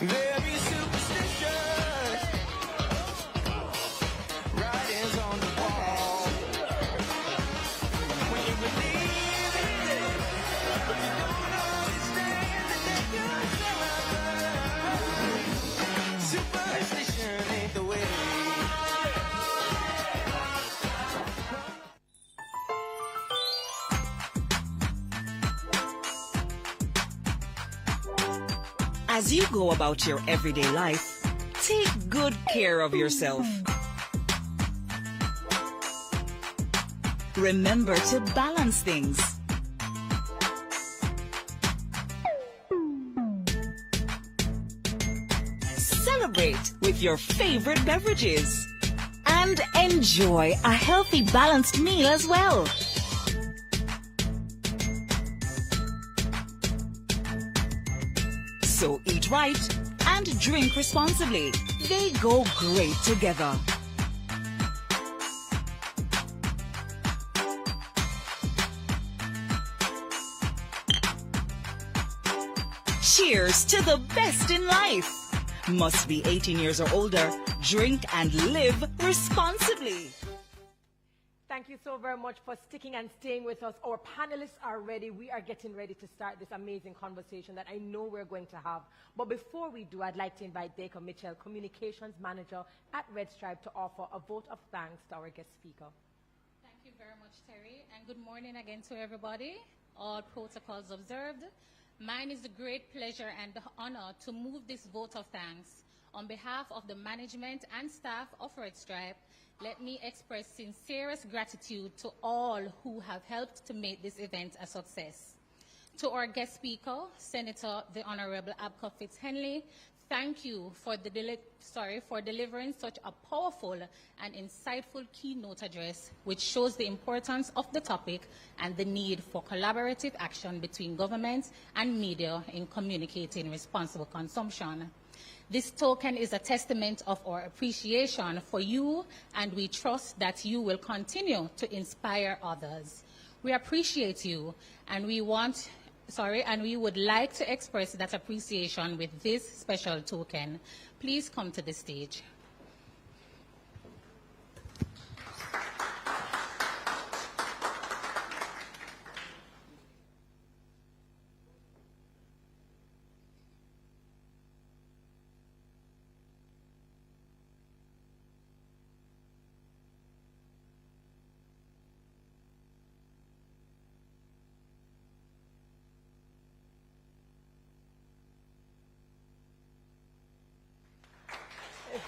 Very superstitious. Writings on the wall. When you believe in it, but you don't understand that you're superstition ain't the way. As you go about your everyday life, take good care of yourself. Remember to balance things. Celebrate with your favorite beverages. And enjoy a healthy, balanced meal as well. So eat right and drink responsibly. They go great together. Cheers to the best in life. Must be 18 years or older. Drink and live responsibly. Thank you so very much for sticking and staying with us. Our panelists are ready. We are getting ready to start this amazing conversation that I know we're going to have. But before we do, I'd like to invite Dacre Mitchell, Communications Manager at Red Stripe, to offer a vote of thanks to our guest speaker. Thank you very much, Terry, and good morning again to everybody. All protocols observed. Mine is the great pleasure and the honor to move this vote of thanks. On behalf of the management and staff of Red Stripe, let me express sincerest gratitude to all who have helped to make this event a success. To our guest speaker, Senator the Honorable Abka Fitz-Henley, thank you for, for delivering such a powerful and insightful keynote address, which shows the importance of the topic and the need for collaborative action between government and media in communicating responsible consumption. This token is a testament of our appreciation for you, and we trust that you will continue to inspire others. We appreciate you, and we would like to express that appreciation with this special token. Please come to the stage.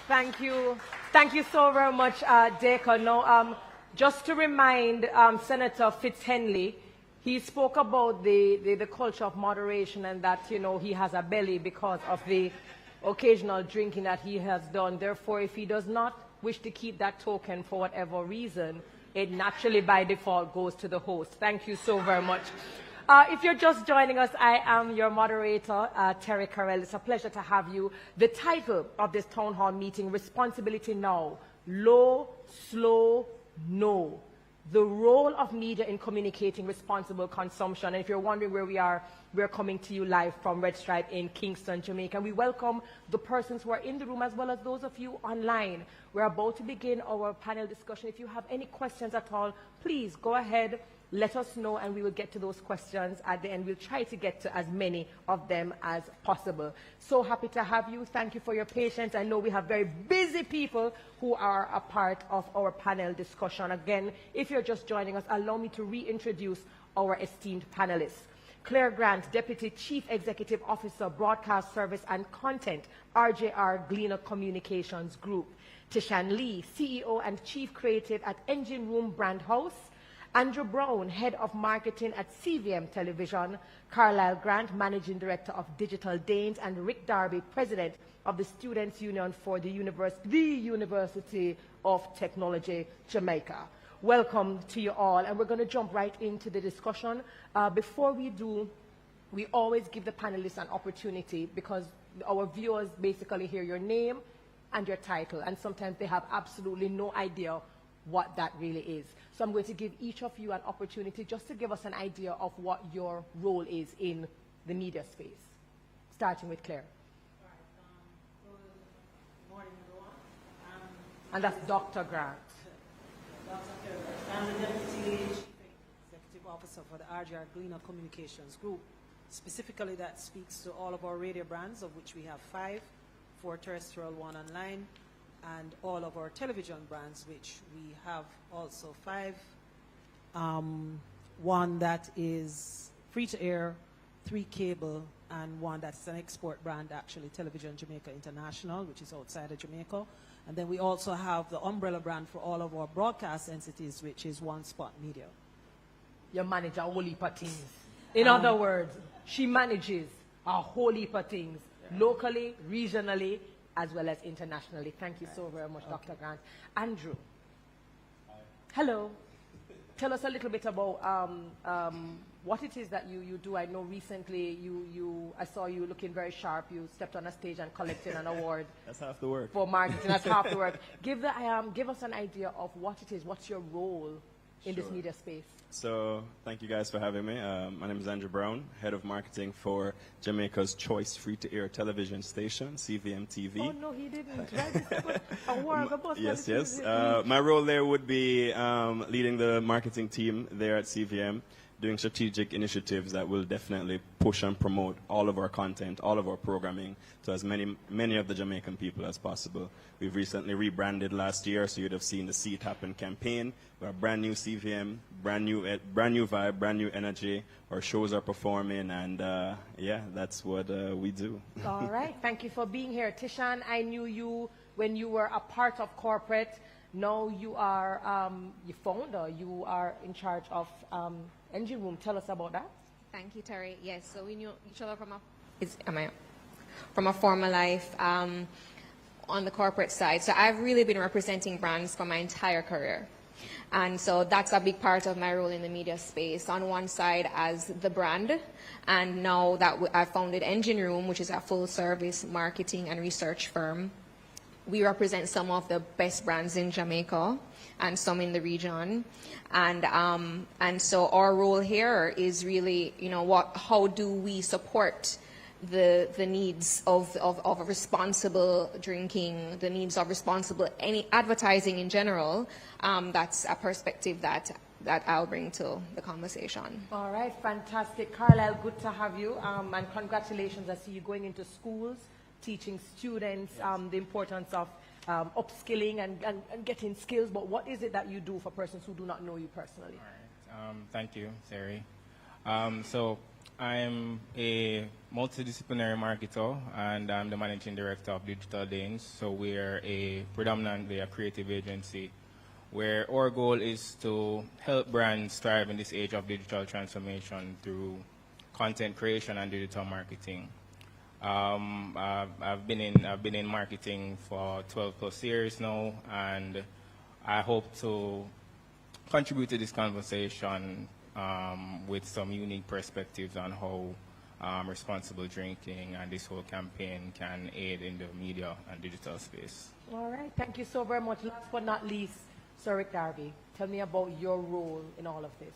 Thank you. Thank you so very much, Deka. Now, just to remind Senator Fitz-Henley, he spoke about the culture of moderation and that, you know, he has a belly because of the occasional drinking that he has done. Therefore, if he does not wish to keep that token for whatever reason, it naturally by default goes to the host. Thank you so very much. If you're just joining us, I am your moderator, Terry Carell. It's a pleasure to have you. The title of this town hall meeting, Responsibility Now, Low, Slow, No. The role of media in communicating responsible consumption. And if you're wondering where we are, we're coming to you live from Red Stripe in Kingston, Jamaica. And we welcome the persons who are in the room as well as those of you online. We're about to begin our panel discussion. If you have any questions at all, please go ahead. Let us know, and we will get to those questions at the end. We'll try to get to as many of them as possible. So happy to have you. Thank you for your patience. I know we have very busy people who are a part of our panel discussion. Again, if you're just joining us, allow me to reintroduce our esteemed panelists. Claire Grant, Deputy Chief Executive Officer, Broadcast Service and Content, RJR Gleaner Communications Group. Tishan Lee, CEO and Chief Creative at Engine Room Brand House. Andrew Brown, Head of Marketing at CVM Television, Carlisle Grant, Managing Director of Digital Danes, and Rick Darby, President of the Students' Union for the University of Technology, Jamaica. Welcome to you all, and we're going to jump right into the discussion. Before we do, we always give the panelists an opportunity because our viewers basically hear your name and your title, and sometimes they have absolutely no idea what that really is. So I'm going to give each of you an opportunity just to give us an idea of what your role is in the media space, starting with Claire. Good morning, everyone. And that's Dr. Grant. Dr. Claire. I'm the Deputy Chief Executive Officer for the RJR Gleaner Communications Group. Specifically, that speaks to all of our radio brands, of which we have 5, 4 terrestrial, 1 online, and all of our television brands, which we have also 5. 1 that is free-to-air, 3 cable, and 1 that's an export brand, actually, Television Jamaica International, which is outside of Jamaica. And then we also have the umbrella brand for all of our broadcast entities, which is One Spot Media. You manage a whole heap of things. In other words, she manages a whole heap of things, locally, regionally, as well as internationally. Thank you so very much, Dr. Grant. Andrew. Hi. Hello. Tell us a little bit about what it is that you do. I know recently I saw you looking very sharp. You stepped on a stage and collected an award. That's half the work. For marketing. That's half the work. Give us an idea of what it is. What's your role in this media space? So thank you guys for having me. My name is Andrew Brown, Head of Marketing for Jamaica's Choice Free-to-Air Television Station, CVM TV. Oh, no, he didn't. Yes, yes. My role there would be leading the marketing team there at CVM, doing strategic initiatives that will definitely push and promote all of our content, all of our programming to as many of the Jamaican people as possible. We've recently rebranded last year, so you'd have seen the See It Happen campaign. We're a brand new CVM, brand new vibe, brand new energy. Our shows are performing, and yeah, that's what we do. All right, thank you for being here. Tishan, I knew you when you were a part of corporate. Now you are you founder, you are in charge of Engine Room. Tell us about that. Thank you, Terry. Yes, so we knew each other from a former life on the corporate side. So I've really been representing brands for my entire career. And so that's a big part of my role in the media space. On one side as the brand, and now that I founded Engine Room, which is a full-service marketing and research firm. We represent some of the best brands in Jamaica and some in the region. And so our role here is really, how do we support the needs of responsible drinking, the needs of responsible any advertising in general. That's a perspective that I'll bring to the conversation. All right, fantastic. Carlisle, good to have you. And congratulations. I see you going into schools, teaching students the importance of upskilling and getting skills. But what is it that you do for persons who do not know you personally? All right. Thank you, Terry. So I'm a multidisciplinary marketer, and I'm the managing director of Digital Danes. So we're predominantly a creative agency where our goal is to help brands thrive in this age of digital transformation through content creation and digital marketing. I've been in marketing for 12 plus years now, and I hope to contribute to this conversation with some unique perspectives on how responsible drinking and this whole campaign can aid in the media and digital space. All right, thank you so very much. Last but not least, Sir Rick Darby, tell me about your role in all of this.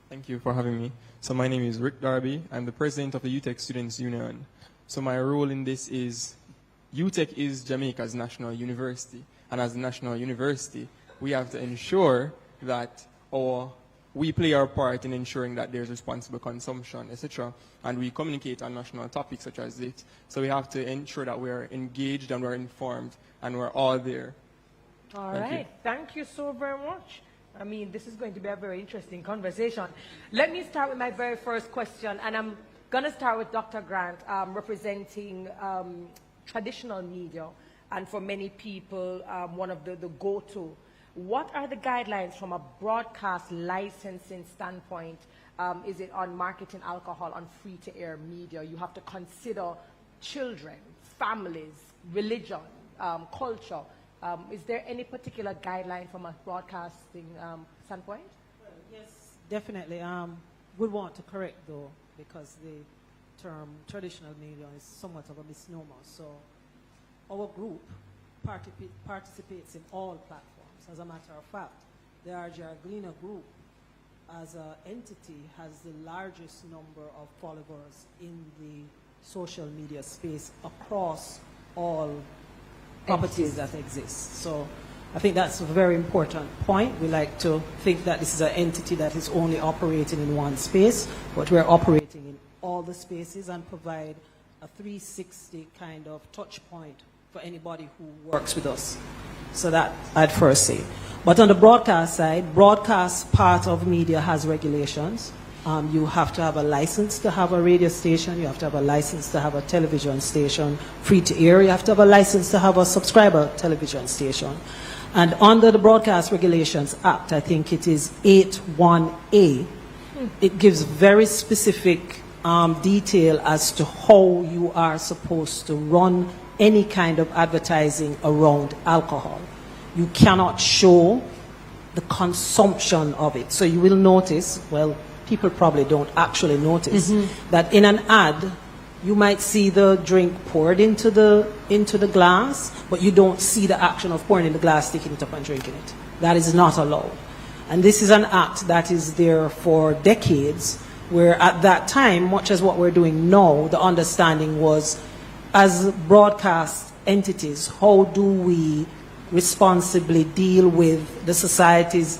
Thank you for having me. So my name is Rick Darby. I'm the president of the UTEC Students Union. So my role in this is, UTEC is Jamaica's national university. And as a national university, we have to ensure that we play our part in ensuring that there's responsible consumption, etc. And we communicate on national topics such as this. So we have to ensure that we're engaged and we're informed and we're all there. All right. Thank you so very much. I mean, this is going to be a very interesting conversation. Let me start with my very first question, and I'm going to start with Dr. Grant, representing traditional media, and for many people, one of the go-to. What are the guidelines from a broadcast licensing standpoint? Is it on marketing alcohol on free-to-air media? You have to consider children, families, religion, culture. Is there any particular guideline from a broadcasting standpoint? Well, yes, definitely. We want to correct, though, because the term traditional media is somewhat of a misnomer. So our group participates in all platforms. As a matter of fact, the RJ Gleaner Group, as an entity, has the largest number of followers in the social media space across all properties that exist. So I think that's a very important point. We like to think that this is an entity that is only operating in one space, but we're operating in all the spaces and provide a 360 kind of touch point for anybody who works with us. So that I'd first say. But on the broadcast side, broadcast part of media has regulations. You have to have a license to have a radio station. You have to have a license to have a television station. Free to air, you have to have a license to have a subscriber television station. And under the Broadcast Regulations Act, I think it is 81A, it gives very specific detail as to how you are supposed to run any kind of advertising around alcohol. You cannot show the consumption of it. So you will notice, well, people probably don't actually notice, that in an ad, you might see the drink poured into the glass, but you don't see the action of pouring in the glass, sticking it up and drinking it. That is not allowed. And this is an act that is there for decades, where at that time, much as what we're doing now, the understanding was, as broadcast entities, how do we responsibly deal with the society's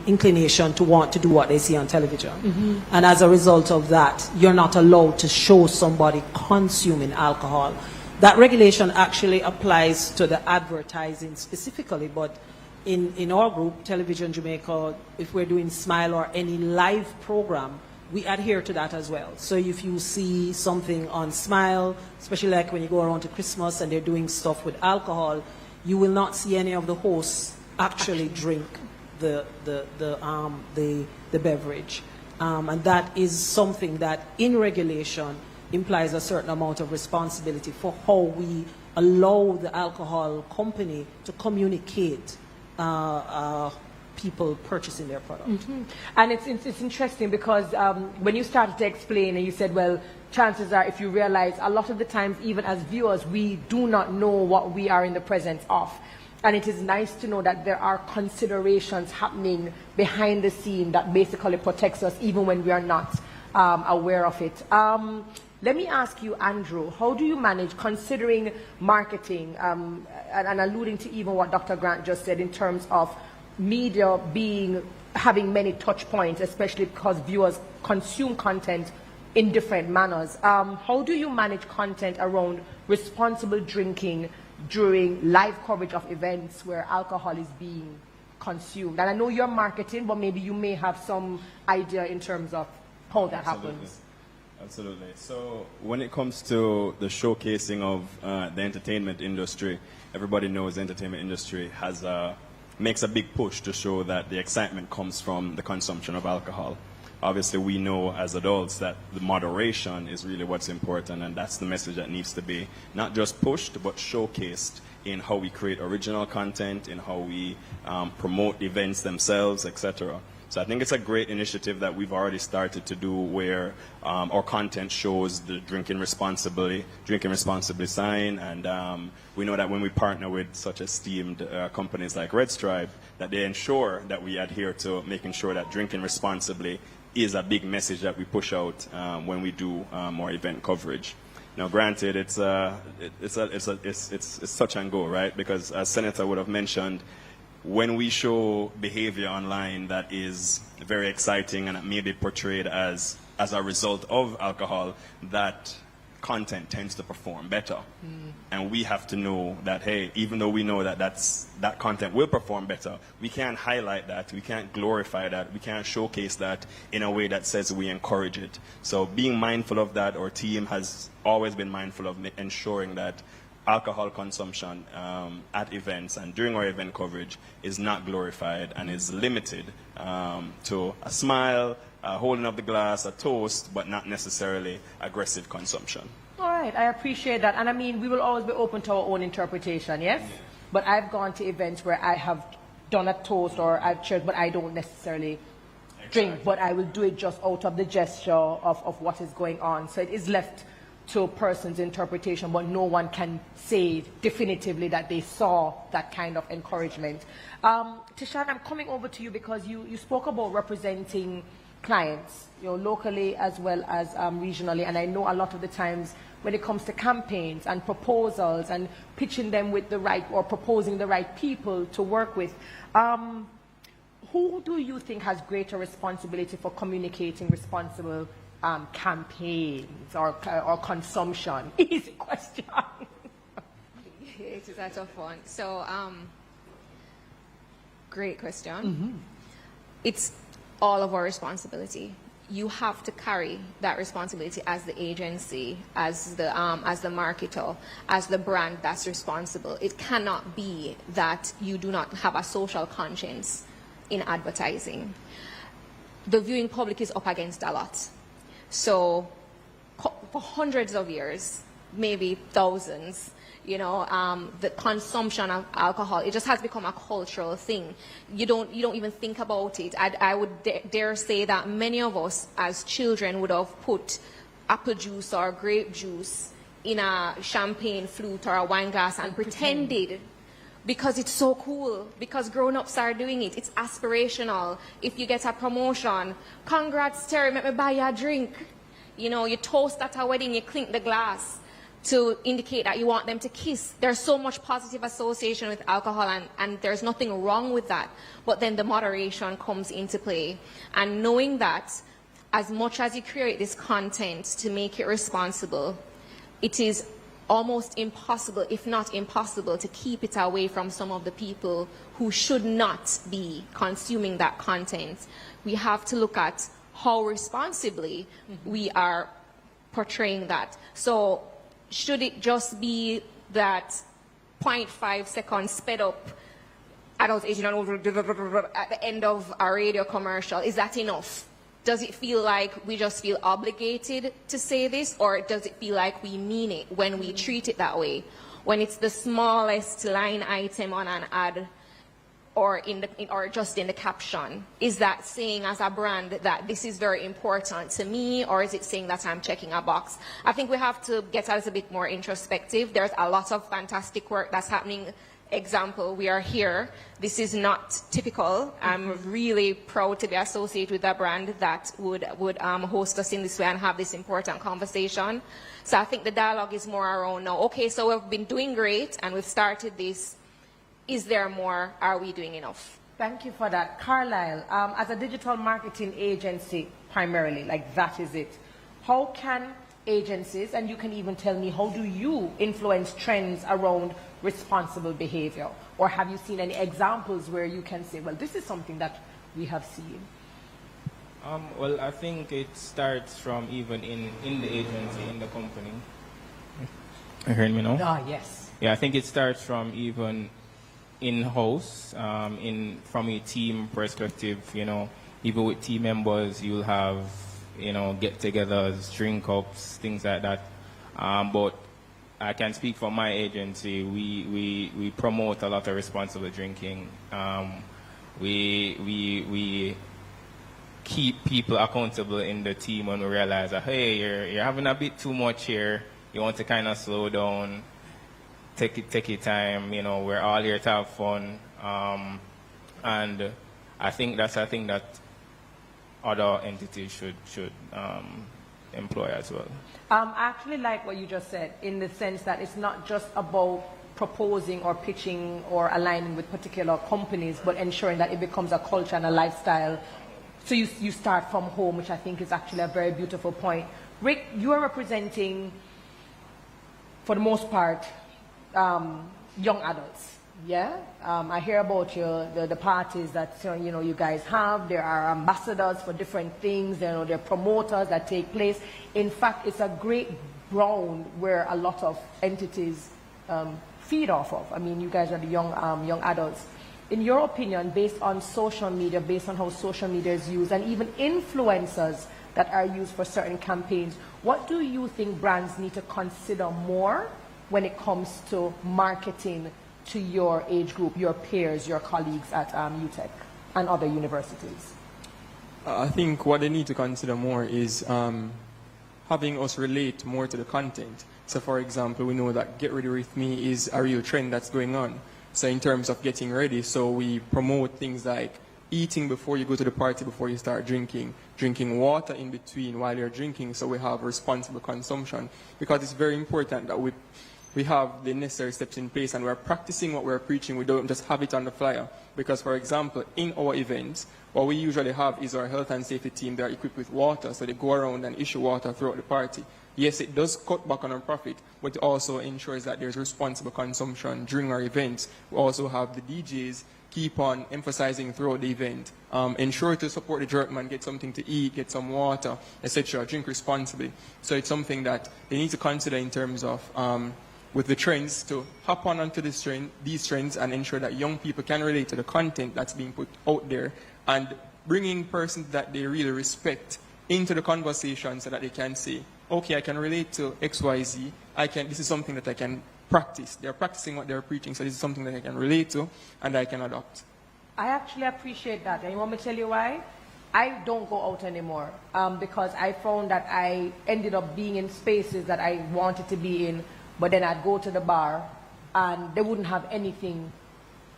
inclination to want to do what they see on television. And as a result of that, you're not allowed to show somebody consuming alcohol. That regulation actually applies to the advertising specifically, but in our group, Television Jamaica, if we're doing Smile or any live program, we adhere to that as well. So if you see something on Smile, especially like when you go around to Christmas and they're doing stuff with alcohol, you will not see any of the hosts actually drink the beverage. And that is something that in regulation implies a certain amount of responsibility for how we allow the alcohol company to communicate people purchasing their product. Mm-hmm. And it's interesting because when you started to explain and you said, well, chances are if you realize a lot of the times, even as viewers, we do not know what we are in the presence of. And it is nice to know that there are considerations happening behind the scene that basically protects us even when we are not aware of it. Let me ask you, Andrew, how do you manage, considering marketing and alluding to even what Dr. Grant just said in terms of media having many touch points, especially because viewers consume content in different manners. How do you manage content around responsible drinking during live coverage of events where alcohol is being consumed? And I know you're marketing, but maybe you may have some idea in terms of how that happens. Absolutely. So when it comes to the showcasing of the entertainment industry, everybody knows the entertainment industry makes a big push to show that the excitement comes from the consumption of alcohol. Obviously, we know as adults that the moderation is really what's important, and that's the message that needs to be not just pushed, but showcased in how we create original content, in how we promote events themselves, etc. So I think it's a great initiative that we've already started to do where our content shows the drinking responsibly sign, and we know that when we partner with such esteemed companies like Red Stripe, that they ensure that we adhere to making sure that drinking responsibly is a big message that we push out when we do more event coverage. Now, granted, it's touch and go, right? Because as Senator would have mentioned, when we show behavior online that is very exciting and it may be portrayed as a result of alcohol, that content tends to perform better. And we have to know that, hey, even though we know that that content will perform better, we can't highlight that, we can't glorify that, we can't showcase that in a way that says we encourage it. So being mindful of that, our team has always been mindful of ensuring that alcohol consumption at events and during our event coverage is not glorified and is limited to a smile, holding up the glass, a toast, but not necessarily aggressive consumption. All right, I appreciate that. And I mean, we will always be open to our own interpretation, yes? Yeah. But I've gone to events where I have done a toast or I've cheered, but I don't necessarily drink, but I will do it just out of the gesture of what is going on. So it is left to a person's interpretation, but no one can say definitively that they saw that kind of encouragement. Tishan, I'm coming over to you because you spoke about representing clients, locally as well as regionally, and I know a lot of the times when it comes to campaigns and proposals and pitching them with the right or proposing the right people to work with, who do you think has greater responsibility for communicating responsible campaigns or consumption? Easy question. It is a tough one. So, great question. Mm-hmm. It's all of our responsibility. You have to carry that responsibility as the agency, as the marketer, as the brand that's responsible. It cannot be that you do not have a social conscience in advertising. The viewing public is up against a lot. So for hundreds of years, maybe thousands, the consumption of alcohol, it just has become a cultural thing. You don't even think about it. I would dare say that many of us as children would have put apple juice or grape juice in a champagne flute or a wine glass and pretended, because it's so cool, because grown-ups are doing it. It's aspirational. If you get a promotion, congrats, Terry, let me buy you a drink. You toast at a wedding, you clink the glass to indicate that you want them to kiss. There's so much positive association with alcohol, and there's nothing wrong with that. But then the moderation comes into play. And knowing that as much as you create this content to make it responsible, it is almost impossible, if not impossible, to keep it away from some of the people who should not be consuming that content. We have to look at how responsibly we are portraying that. So should it just be that 0.5 seconds sped up adults 18 and over at the end of a radio commercial? Is that enough? does it feel like we just feel obligated to say this, or does it feel like we mean it when we treat it that way? When it's the smallest line item on an ad or just in the caption, is that saying as a brand that this is very important to me, or is it saying that I'm checking a box? I think we have to get a little bit more introspective. There's a lot of fantastic work that's happening. Example, we are here. This is not typical. I'm really proud to be associated with a brand that would host us in this way and have this important conversation. So I think the dialogue is more around now, okay, so we've been doing great and we've started this. Is there more? Are we doing enough? Thank you for that. Carlisle, as a digital marketing agency, primarily, like that is it, how can agencies, and you can even tell me, how do you influence trends around responsible behavior? Or have you seen any examples where you can say, well, this is something that we have seen? Well, I think it starts from even in the agency, in the company. You hearing me now? Ah, yes. Yeah, I think it starts from even in-house, from a team perspective, you know, even with team members, you'll have, you know, get-togethers, drink-ups, things like that. But I can speak for my agency. We promote a lot of responsible drinking. We keep people accountable in the team when we realize that, hey, you're having a bit too much here. You want to kind of slow down. Take your time. You know, we're all here to have fun. And I think that's a thing that other entities should employ as well. I actually like what you just said, in the sense that it's not just about proposing or pitching or aligning with particular companies, but ensuring that it becomes a culture and a lifestyle. So you start from home, which I think is actually a very beautiful point. Rick, you are representing, for the most part, young adults. Yeah, I hear about the parties that you guys have. There are ambassadors for different things. There are promoters that take place. In fact, it's a great ground where a lot of entities feed off of. I mean, you guys are the young adults. In your opinion, based on social media, based on how social media is used, and even influencers that are used for certain campaigns, what do you think brands need to consider more when it comes to marketing to your age group, your peers, your colleagues at UTech and other universities? I think what they need to consider more is having us relate more to the content. So for example, we know that Get Ready With Me is a real trend that's going on. So in terms of getting ready, so we promote things like eating before you go to the party, before you start drinking, drinking water in between while you're drinking, so we have responsible consumption. Because it's very important that we have the necessary steps in place and we're practicing what we're preaching. We don't just have it on the flyer. Because, for example, in our events, what we usually have is our health and safety team. They're equipped with water, so they go around and issue water throughout the party. Yes, it does cut back on our profit, but it also ensures that there's responsible consumption during our events. We also have the DJs keep on emphasizing throughout the event. Ensure to support the jerkman, get something to eat, get some water, etc. Drink responsibly. So it's something that they need to consider in terms of with the trends, to hop on onto these trends and ensure that young people can relate to the content that's being put out there, and bringing persons that they really respect into the conversation so that they can say, okay, I can relate to XYZ, this is something that I can practice. They're practicing what they're preaching, so this is something that I can relate to and I can adopt. I actually appreciate that. And you want me to tell you why? I don't go out anymore because I found that I ended up being in spaces that I wanted to be in, but then I'd go to the bar and they wouldn't have anything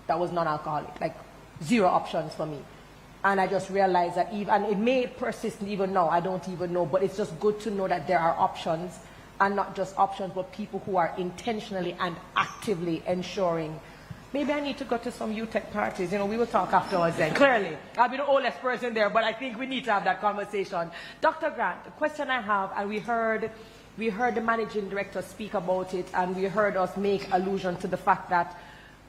that was non-alcoholic, like zero options for me. And I just realized that and it may persist even now, I don't even know, but it's just good to know that there are options, and not just options, but people who are intentionally and actively ensuring. Maybe I need to go to some UTech parties. We will talk afterwards then. Clearly, I'll be the oldest person there, but I think we need to have that conversation. Dr. Grant, the question I have, and we heard the managing director speak about it, and we heard us make allusion to the fact that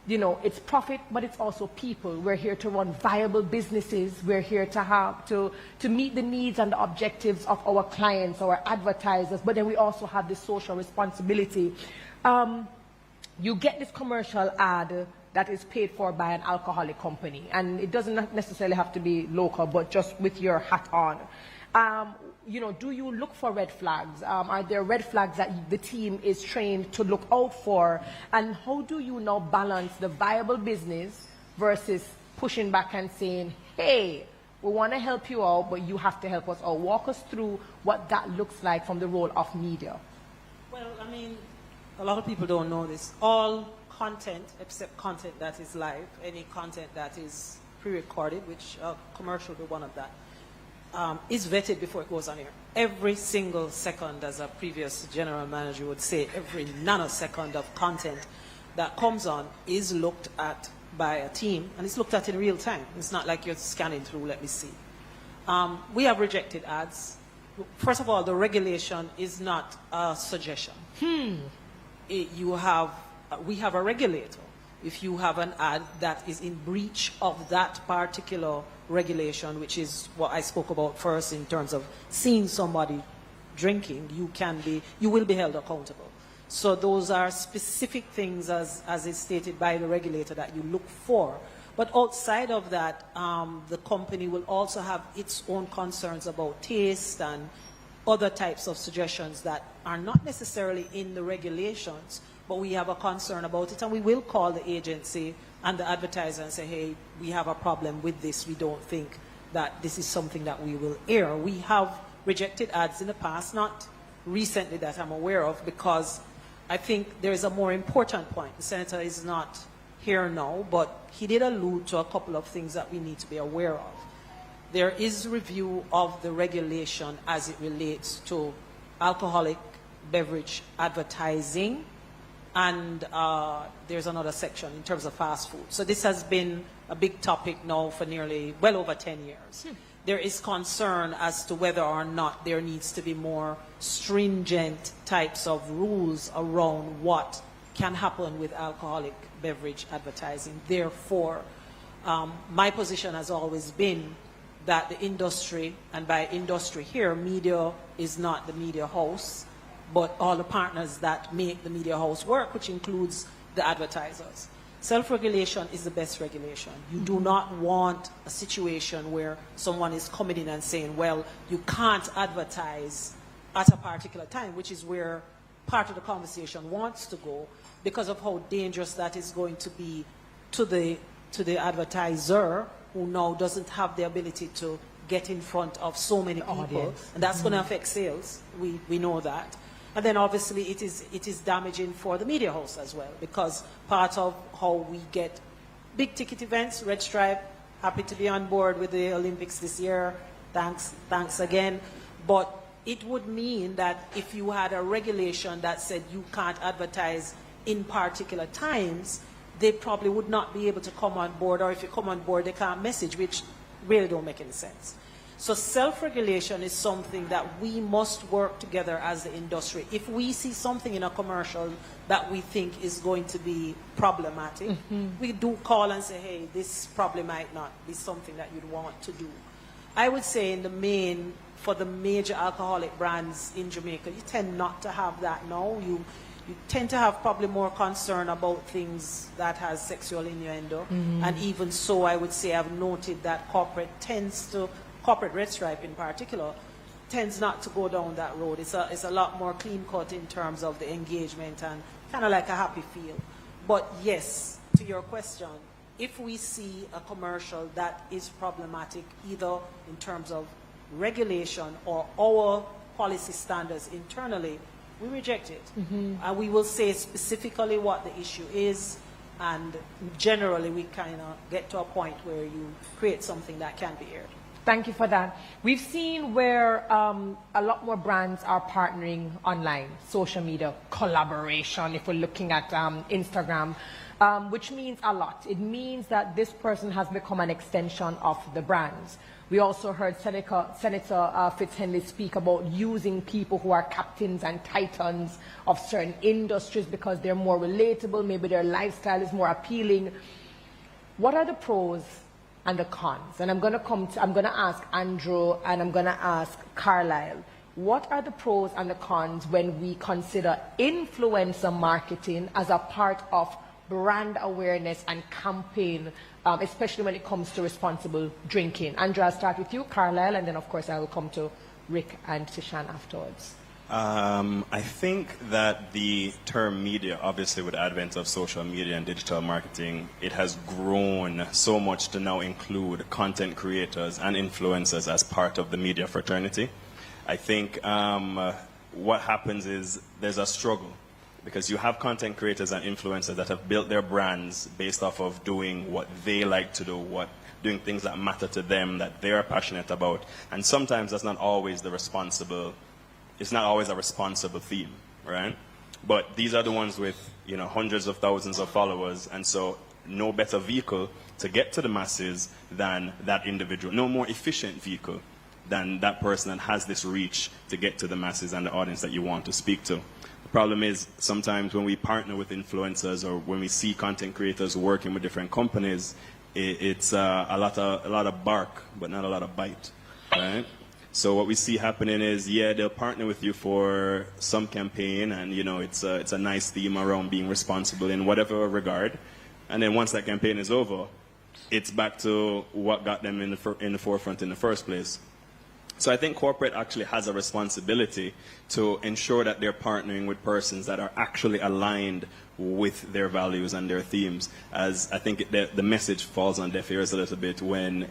it's profit, but it's also people. We're here to run viable businesses. We're here to meet the needs and the objectives of our clients, our advertisers, but then we also have this social responsibility. You get this commercial ad that is paid for by an alcoholic company. And it doesn't necessarily have to be local, but just with your hat on. You know, do you look for red flags? Are there red flags that the team is trained to look out for? And how do you now balance the viable business versus pushing back and saying, hey, we want to help you out, but you have to help us out? Walk us through what that looks like from the role of media. Well, I mean, a lot of people don't know this. All content, except content that is live, any content that is pre-recorded, which commercial will be one of that, is vetted before it goes on air. Every single second, as a previous general manager would say, every nanosecond of content that comes on is looked at by a team, and it's looked at in real time. It's not like you're scanning through, let me see. We have rejected ads. First of all, the regulation is not a suggestion. We have a regulator. If you have an ad that is in breach of that particular regulation, which is what I spoke about first in terms of seeing somebody drinking, you will be held accountable. So those are specific things, as is stated by the regulator, that you look for. But outside of that, the company will also have its own concerns about taste and other types of suggestions that are not necessarily in the regulations, but we have a concern about it, and we will call the agency and the advertiser and say, hey, we have a problem with this. We don't think that this is something that we will air. We have rejected ads in the past, not recently that I'm aware of, because I think there is a more important point. The senator is not here now, but he did allude to a couple of things that we need to be aware of. There is review of the regulation as it relates to alcoholic beverage advertising, and there's another section in terms of fast food. So this has been a big topic now for nearly well over 10 years. There is concern as to whether or not there needs to be more stringent types of rules around what can happen with alcoholic beverage advertising. Therefore, my position has always been that the industry, and by industry here, media is not the media house, but all the partners that make the media house work, which includes the advertisers. Self-regulation is the best regulation. You do not want a situation where someone is coming in and saying, well, you can't advertise at a particular time, which is where part of the conversation wants to go, because of how dangerous that is going to be to the advertiser, who now doesn't have the ability to get in front of so many people. And that's going to affect sales. We know that. And then obviously it is damaging for the media house as well, because part of how we get big ticket events, Red Stripe, happy to be on board with the Olympics this year. Thanks again. But it would mean that if you had a regulation that said you can't advertise in particular times, they probably would not be able to come on board, or if you come on board, they can't message, which really don't make any sense. So self-regulation is something that we must work together as the industry. If we see something in a commercial that we think is going to be problematic, we do call and say, hey, this probably might not be something that you'd want to do. I would say in the main, for the major alcoholic brands in Jamaica, you tend not to have that now. You tend to have probably more concern about things that has sexual innuendo. And even so, I would say I've noted that corporate Red Stripe in particular, tends not to go down that road. It's a lot more clean cut in terms of the engagement and kind of like a happy feel. But yes, to your question, if we see a commercial that is problematic, either in terms of regulation or our policy standards internally, we reject it. And we will say specifically what the issue is, and generally we kind of get to a point where you create something that can be aired. Thank you for that. We've seen where a lot more brands are partnering online, social media, collaboration, if we're looking at Instagram, which means a lot. It means that this person has become an extension of the brands. We also heard Senator Fitzhenley speak about using people who are captains and titans of certain industries because they're more relatable, maybe their lifestyle is more appealing. What are the pros and the cons? And I'm going to ask Andrew and I'm going to ask Carlisle. What are the pros and the cons when we consider influencer marketing as a part of brand awareness and campaign, especially when it comes to responsible drinking? Andrew, I'll start with you, Carlisle, and then of course I will come to Rick and Tishan afterwards. I think that the term media, obviously with the advent of social media and digital marketing, it has grown so much to now include content creators and influencers as part of the media fraternity. I think what happens is there's a struggle because you have content creators and influencers that have built their brands based off of doing what they like to do, doing things that matter to them, that they are passionate about. And sometimes that's not always it's not always a responsible theme, right? But these are the ones with, hundreds of thousands of followers, and so no better vehicle to get to the masses than that individual. No more efficient vehicle than that person that has this reach to get to the masses and the audience that you want to speak to. The problem is sometimes when we partner with influencers or when we see content creators working with different companies, it's a lot of bark, but not a lot of bite, right? So what we see happening is, they'll partner with you for some campaign, and it's a nice theme around being responsible in whatever regard. And then once that campaign is over, it's back to what got them in the forefront in the first place. So I think corporate actually has a responsibility to ensure that they're partnering with persons that are actually aligned with their values and their themes. As I think the message falls on deaf ears a little bit when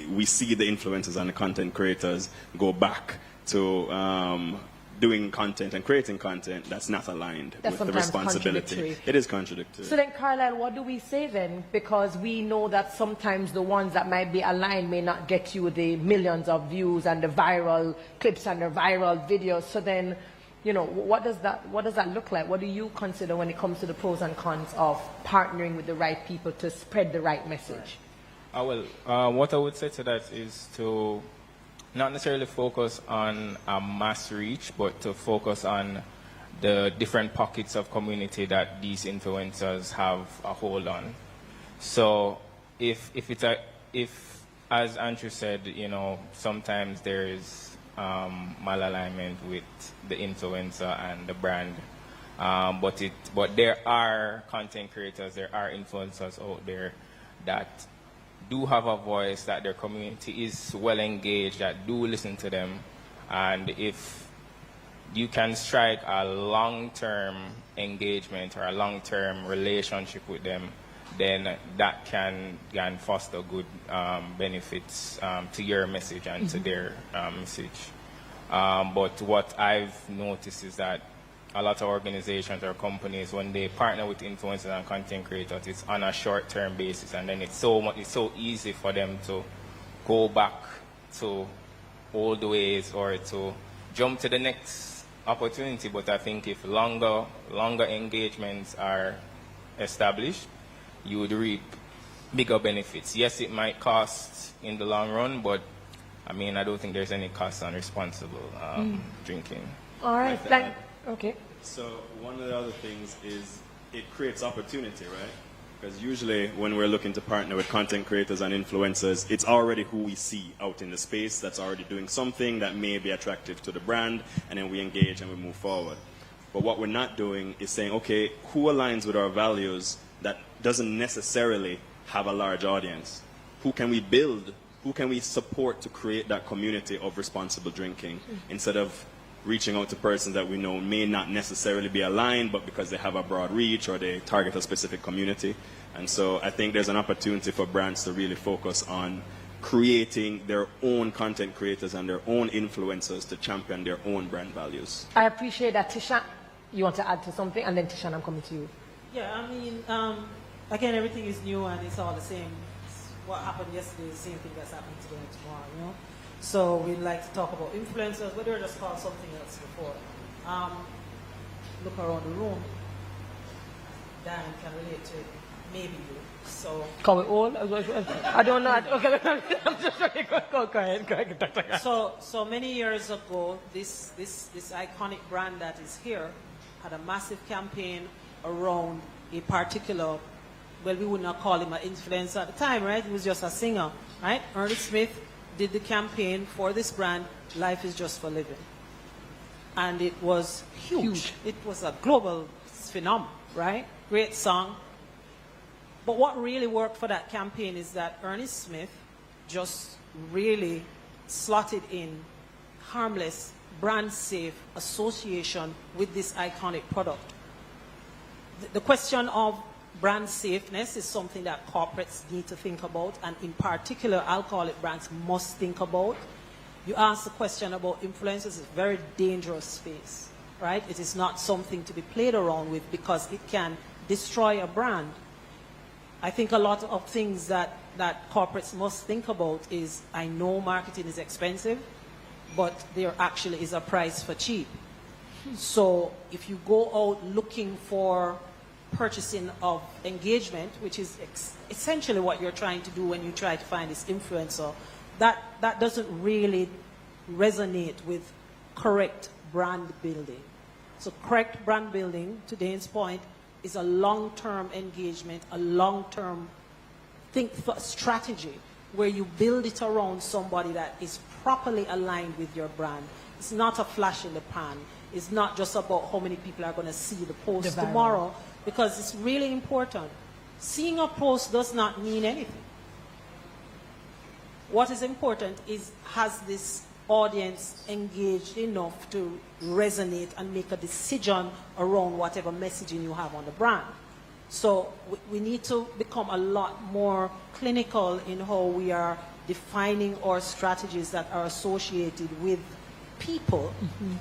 we see the influencers and the content creators go back to doing content and creating content that's not aligned with the responsibility. It is contradictory. So then, Carlisle, what do we say then? Because we know that sometimes the ones that might be aligned may not get you the millions of views and the viral clips and the viral videos. So then, what does that look like? What do you consider when it comes to the pros and cons of partnering with the right people to spread the right message? What I would say to that is to not necessarily focus on a mass reach, but to focus on the different pockets of community that these influencers have a hold on. So if as Andrew said, sometimes there is malalignment with the influencer and the brand, but there are content creators, there are influencers out there that do have a voice, that their community is well engaged, that do listen to them. And if you can strike a long-term engagement or a long-term relationship with them, then that can foster good benefits to your message and to their message. But what I've noticed is that a lot of organizations or companies, when they partner with influencers and content creators, it's on a short-term basis, and then it's so easy for them to go back to old ways or to jump to the next opportunity. But I think if longer engagements are established, you would reap bigger benefits. Yes, it might cost in the long run, but I don't think there's any cost on responsible drinking. All right, okay. So one of the other things is it creates opportunity, right? Because usually when we're looking to partner with content creators and influencers, it's already who we see out in the space that's already doing something that may be attractive to the brand, and then we engage and we move forward. But what we're not doing is saying, okay, who aligns with our values that doesn't necessarily have a large audience? Who can we build? Who can we support to create that community of responsible drinking instead of reaching out to persons that we know may not necessarily be aligned, but because they have a broad reach or they target a specific community. And so I think there's an opportunity for brands to really focus on creating their own content creators and their own influencers to champion their own brand values. I appreciate that. Tishan, you want to add to something? And then Tishan, I'm coming to you. Yeah, again, everything is new and it's all the same. What happened yesterday is the same thing that's happening today and tomorrow, So we like to talk about influencers, but they were just called something else before. Look around the room. Dan can relate to it. Maybe you. So. Call it all? I don't know. Okay, I'm just sorry. Go ahead. So many years ago, this iconic brand that is here had a massive campaign around a particular, well, we would not call him an influencer at the time, right? He was just a singer, right? Ernest Smith did the campaign for this brand, Life is Just for Living. And it was huge. It was a global phenomenon, right? Great song, But what really worked for that campaign is that Ernest Smith just really slotted in harmless, brand-safe association with this iconic product. The question of brand safeness is something that corporates need to think about, and in particular, alcoholic brands must think about. You asked the question about influencers. It's a very dangerous space, right? It is not something to be played around with because it can destroy a brand. I think a lot of things that corporates must think about is, I know marketing is expensive, but there actually is a price for cheap. So if you go out looking for purchasing of engagement, which is essentially what you're trying to do when you try to find this influencer, that doesn't really resonate with correct brand building. So correct brand building, to Dane's point, is a long-term engagement, a long-term strategy where you build it around somebody that is properly aligned with your brand. It's not a flash in the pan. It's not just about how many people are going to see the post tomorrow, because it's really important. Seeing a post does not mean anything. What is important is, has this audience engaged enough to resonate and make a decision around whatever messaging you have on the brand? So we need to become a lot more clinical in how we are defining our strategies that are associated with people,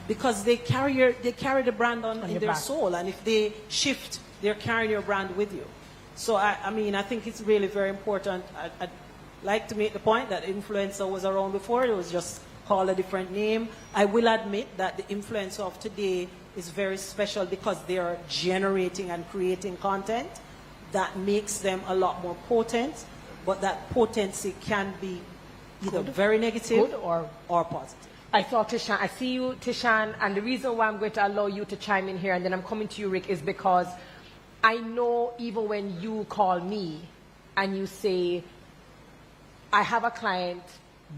because they carry the brand in their soul, and if they shift, they're carrying your brand with you. So I mean, I think it's really very important. I'd like to make the point that influencer was around before. It was just called a different name. I will admit that the influencer of today is very special because they are generating and creating content that makes them a lot more potent, but that potency can be either very negative or positive. I thought, Tishan, I see you, Tishan, and the reason why I'm going to allow you to chime in here, and then I'm coming to you, Rick, is because I know even when you call me and you say, I have a client,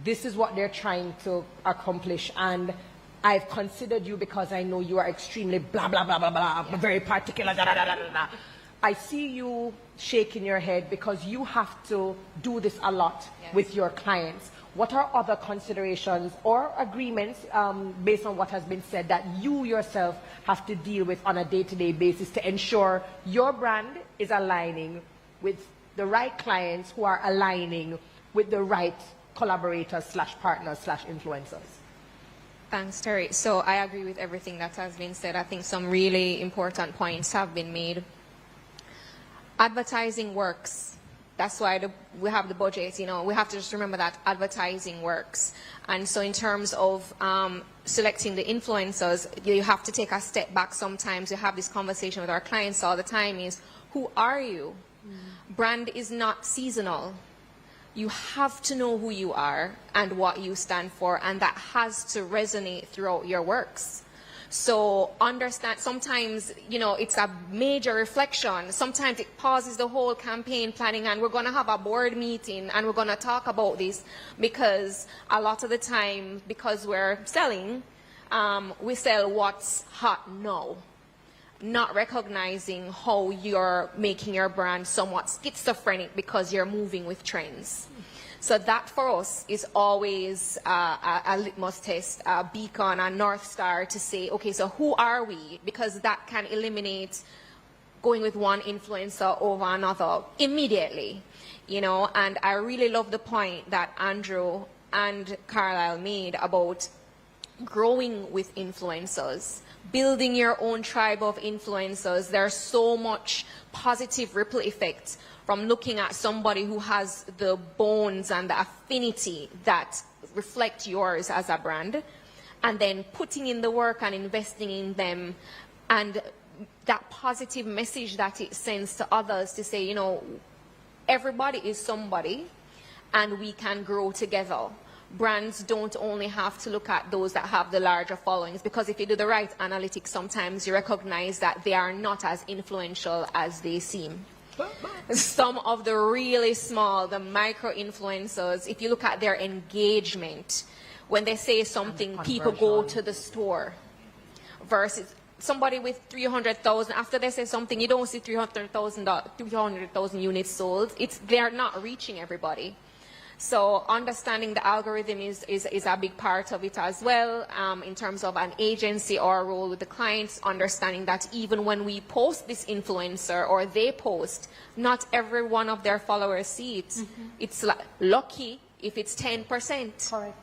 this is what they're trying to accomplish, and I've considered you because I know you are extremely blah, blah, blah, blah, blah, very particular, da, da, da, da, da, da. I see you shaking your head because you have to do this a lot with your clients. What are other considerations or agreements based on what has been said that you yourself have to deal with on a day-to-day basis to ensure your brand is aligning with the right clients who are aligning with the right collaborators / partners / influencers? Thanks, Terry. So I agree with everything that has been said. I think some really important points have been made. Advertising works. That's why we have the budget. You know, we have to just remember that advertising works. And so in terms of selecting the influencers, you have to take a step back sometimes. We have this conversation with our clients all the time is, who are you? Brand is not seasonal. You have to know who you are and what you stand for, and that has to resonate throughout your works. So understand, sometimes, you know, it's a major reflection. Sometimes it pauses the whole campaign planning, and we're going to have a board meeting and we're going to talk about this, because a lot of the time, because we're selling, we sell what's hot now, not recognizing how you're making your brand somewhat schizophrenic because you're moving with trends. So that for us is always a litmus test, a beacon, a North Star to say, okay, so who are we? Because that can eliminate going with one influencer over another immediately, you know. And I really love the point that Andrew and Carlisle made about growing with influencers, building your own tribe of influencers. There's so much positive ripple effect from looking at somebody who has the bones and the affinity that reflect yours as a brand, and then putting in the work and investing in them, and that positive message that it sends to others to say, you know, everybody is somebody and we can grow together. Brands don't only have to look at those that have the larger followings, because if you do the right analytics, sometimes you recognize that they are not as influential as they seem. Some of the really small, the micro influencers, if you look at their engagement, when they say something, people go to the store, versus somebody with 300,000, after they say something, you don't see 300,000 units sold. They're not reaching everybody. So understanding the algorithm is a big part of it as well, in terms of an agency or a role with the clients, understanding that even when we post this influencer or they post, not every one of their followers see it. It's lucky if it's 10%. Correct.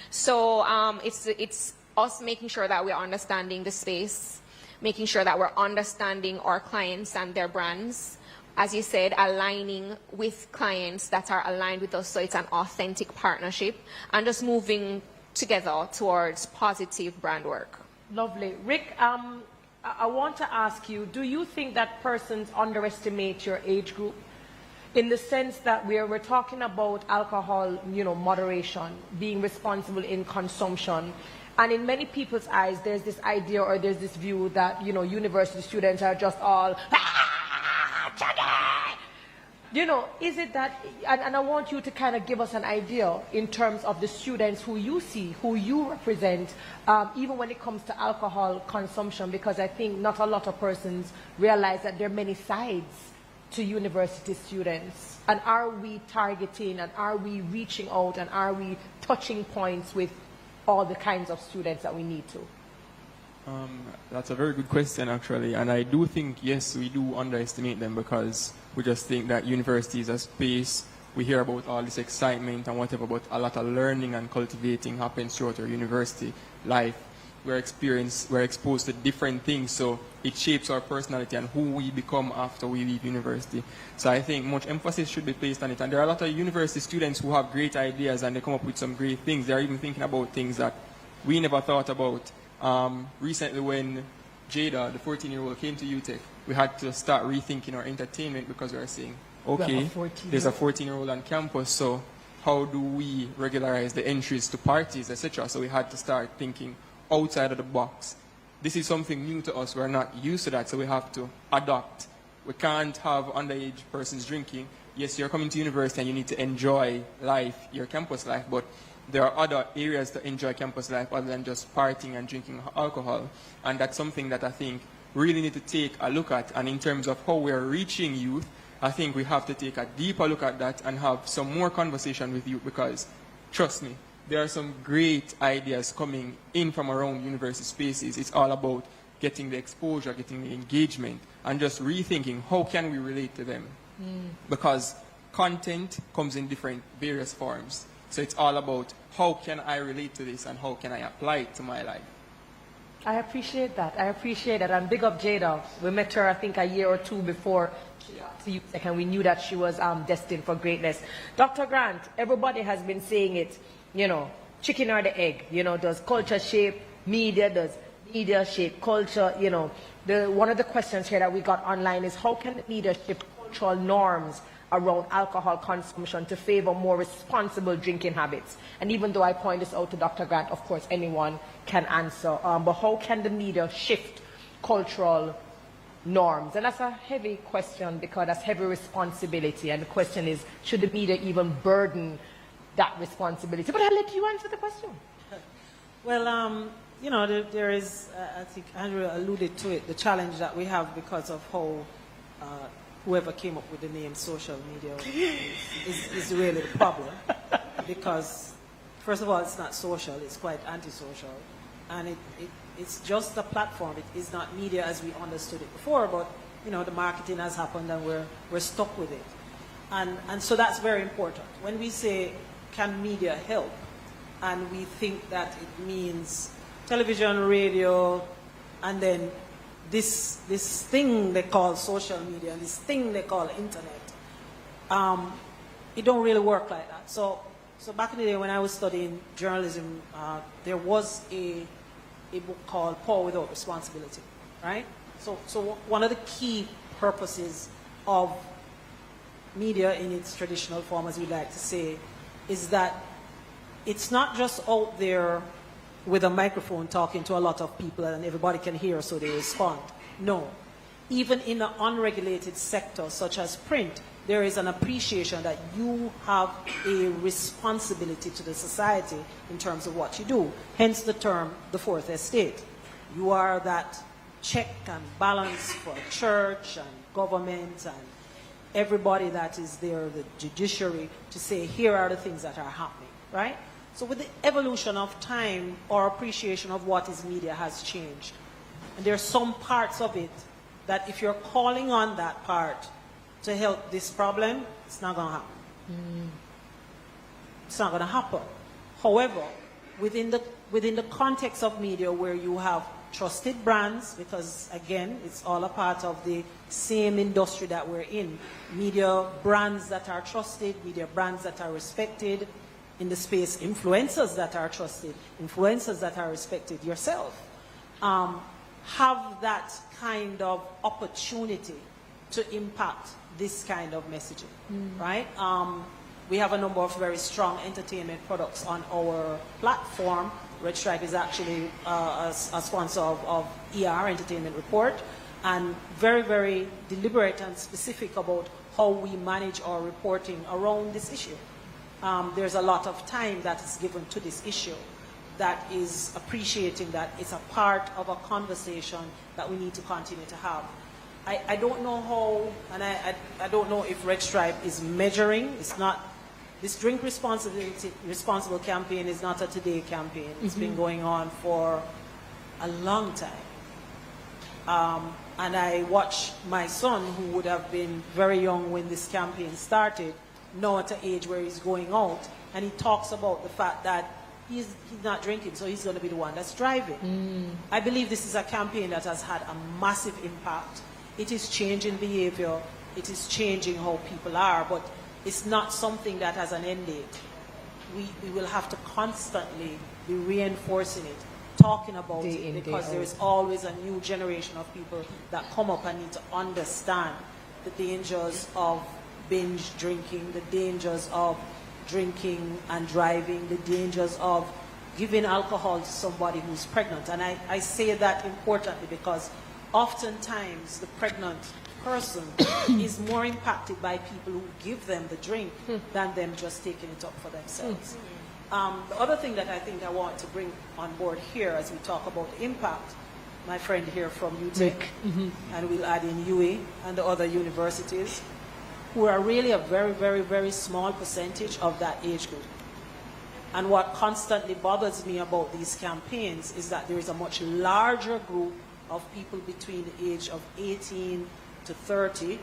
So it's us making sure that we're understanding the space, making sure that we're understanding our clients and their brands. As you said, aligning with clients that are aligned with us so it's an authentic partnership, and just moving together towards positive brand work. Lovely. Rick, I want to ask you, do you think that persons underestimate your age group? In the sense that we're talking about alcohol, moderation, being responsible in consumption. And in many people's eyes, there's this idea or there's this view that, university students are just all, is it that, and I want you to kind of give us an idea in terms of the students who you see, who you represent, even when it comes to alcohol consumption, because I think not a lot of persons realize that there are many sides to university students. And are we targeting and are we reaching out and are we touching points with all the kinds of students that we need to? That's a very good question, actually. And I do think, yes, we do underestimate them because we just think that university is a space. We hear about all this excitement and whatever, but a lot of learning and cultivating happens throughout our university life. We're exposed to different things, so it shapes our personality and who we become after we leave university. So I think much emphasis should be placed on it. And there are a lot of university students who have great ideas and they come up with some great things. They're even thinking about things that we never thought about. Recently when Jada, the 14-year-old, came to UTech, we had to start rethinking our entertainment because we were saying, okay, there's a 14-year-old on campus, so how do we regularize the entries to parties, etc.? So we had to start thinking outside of the box. This is something new to us. We're not used to that, so we have to adapt. We can't have underage persons drinking. Yes, you're coming to university and you need to enjoy life, your campus life, but there are other areas to enjoy campus life other than just partying and drinking alcohol. And that's something that I think we really need to take a look at. And in terms of how we're reaching youth, I think we have to take a deeper look at that and have some more conversation with youth because, trust me, there are some great ideas coming in from around university spaces. It's all about getting the exposure, getting the engagement, and just rethinking how can we relate to them. Because content comes in various forms. So it's all about how can I relate to this and how can I apply it to my life. I appreciate that. I appreciate that. And big up Jada. We met her, I think, a year or two before she got to UTech, and we knew that she was destined for greatness. Dr. Grant, everybody has been saying it, chicken or the egg, does culture shape media, does media shape culture, one of the questions here that we got online is how can the media shape cultural norms around alcohol consumption to favor more responsible drinking habits? And even though I point this out to Dr. Grant, of course, anyone can answer. But how can the media shift cultural norms? And that's a heavy question because that's heavy responsibility. And the question is, should the media even burden that responsibility? But I'll let you answer the question. Well, there is, I think Andrew alluded to it, the challenge that we have because of how whoever came up with the name social media is really the problem. Because, first of all, it's not social, it's quite antisocial. And it's just a platform. It is not media as we understood it before, but, the marketing has happened and we're stuck with it. And so that's very important. When we say, can media help? And we think that it means television, radio, and then this thing they call social media, this thing they call internet, it don't really work like that. So back in the day when I was studying journalism, there was a book called Power Without Responsibility, right? So one of the key purposes of media in its traditional form, as we like to say, is that it's not just out there with a microphone talking to a lot of people and everybody can hear so they respond. No. Even in an unregulated sector such as print, there is an appreciation that you have a responsibility to the society in terms of what you do. Hence the term, the fourth estate. You are that check and balance for church and government and everybody that is there, the judiciary, to say, here are the things that are happening, right? So with the evolution of time, our appreciation of what is media has changed. And there are some parts of it that if you're calling on that part to help this problem, it's not going to happen. It's not going to happen. However, within the context of media where you have trusted brands, because again, it's all a part of the same industry that we're in. Media brands that are trusted, media brands that are respected in the space, influencers that are trusted, influencers that are respected yourself, have that kind of opportunity to impact this kind of messaging, right? We have a number of very strong entertainment products on our platform. Red Stripe is actually a sponsor of ER, Entertainment Report, and very, very deliberate and specific about how we manage our reporting around this issue. There's a lot of time that is given to this issue that is appreciating that it's a part of a conversation that we need to continue to have. I don't know how, and I don't know if Red Stripe is measuring. It's not, this Drink Responsible campaign is not a today campaign. It's been going on for a long time. And I watch my son, who would have been very young when this campaign started, now at an age where he's going out, and he talks about the fact that he's not drinking, so he's going to be the one that's driving. I believe this is a campaign that has had a massive impact. It is changing behavior. It is changing how people are, but it's not something that has an end date. We will have to constantly be reinforcing it, talking about it, because there is always a new generation of people that come up and need to understand the dangers of binge drinking, the dangers of drinking and driving, the dangers of giving alcohol to somebody who's pregnant. And I say that importantly because oftentimes the pregnant person is more impacted by people who give them the drink than them just taking it up for themselves. The other thing that I think I want to bring on board here as we talk about impact, my friend here from UTEC, and we'll add in UA and the other universities, who are really a very, very, very small percentage of that age group. And what constantly bothers me about these campaigns is that there is a much larger group of people between the age of 18 to 30,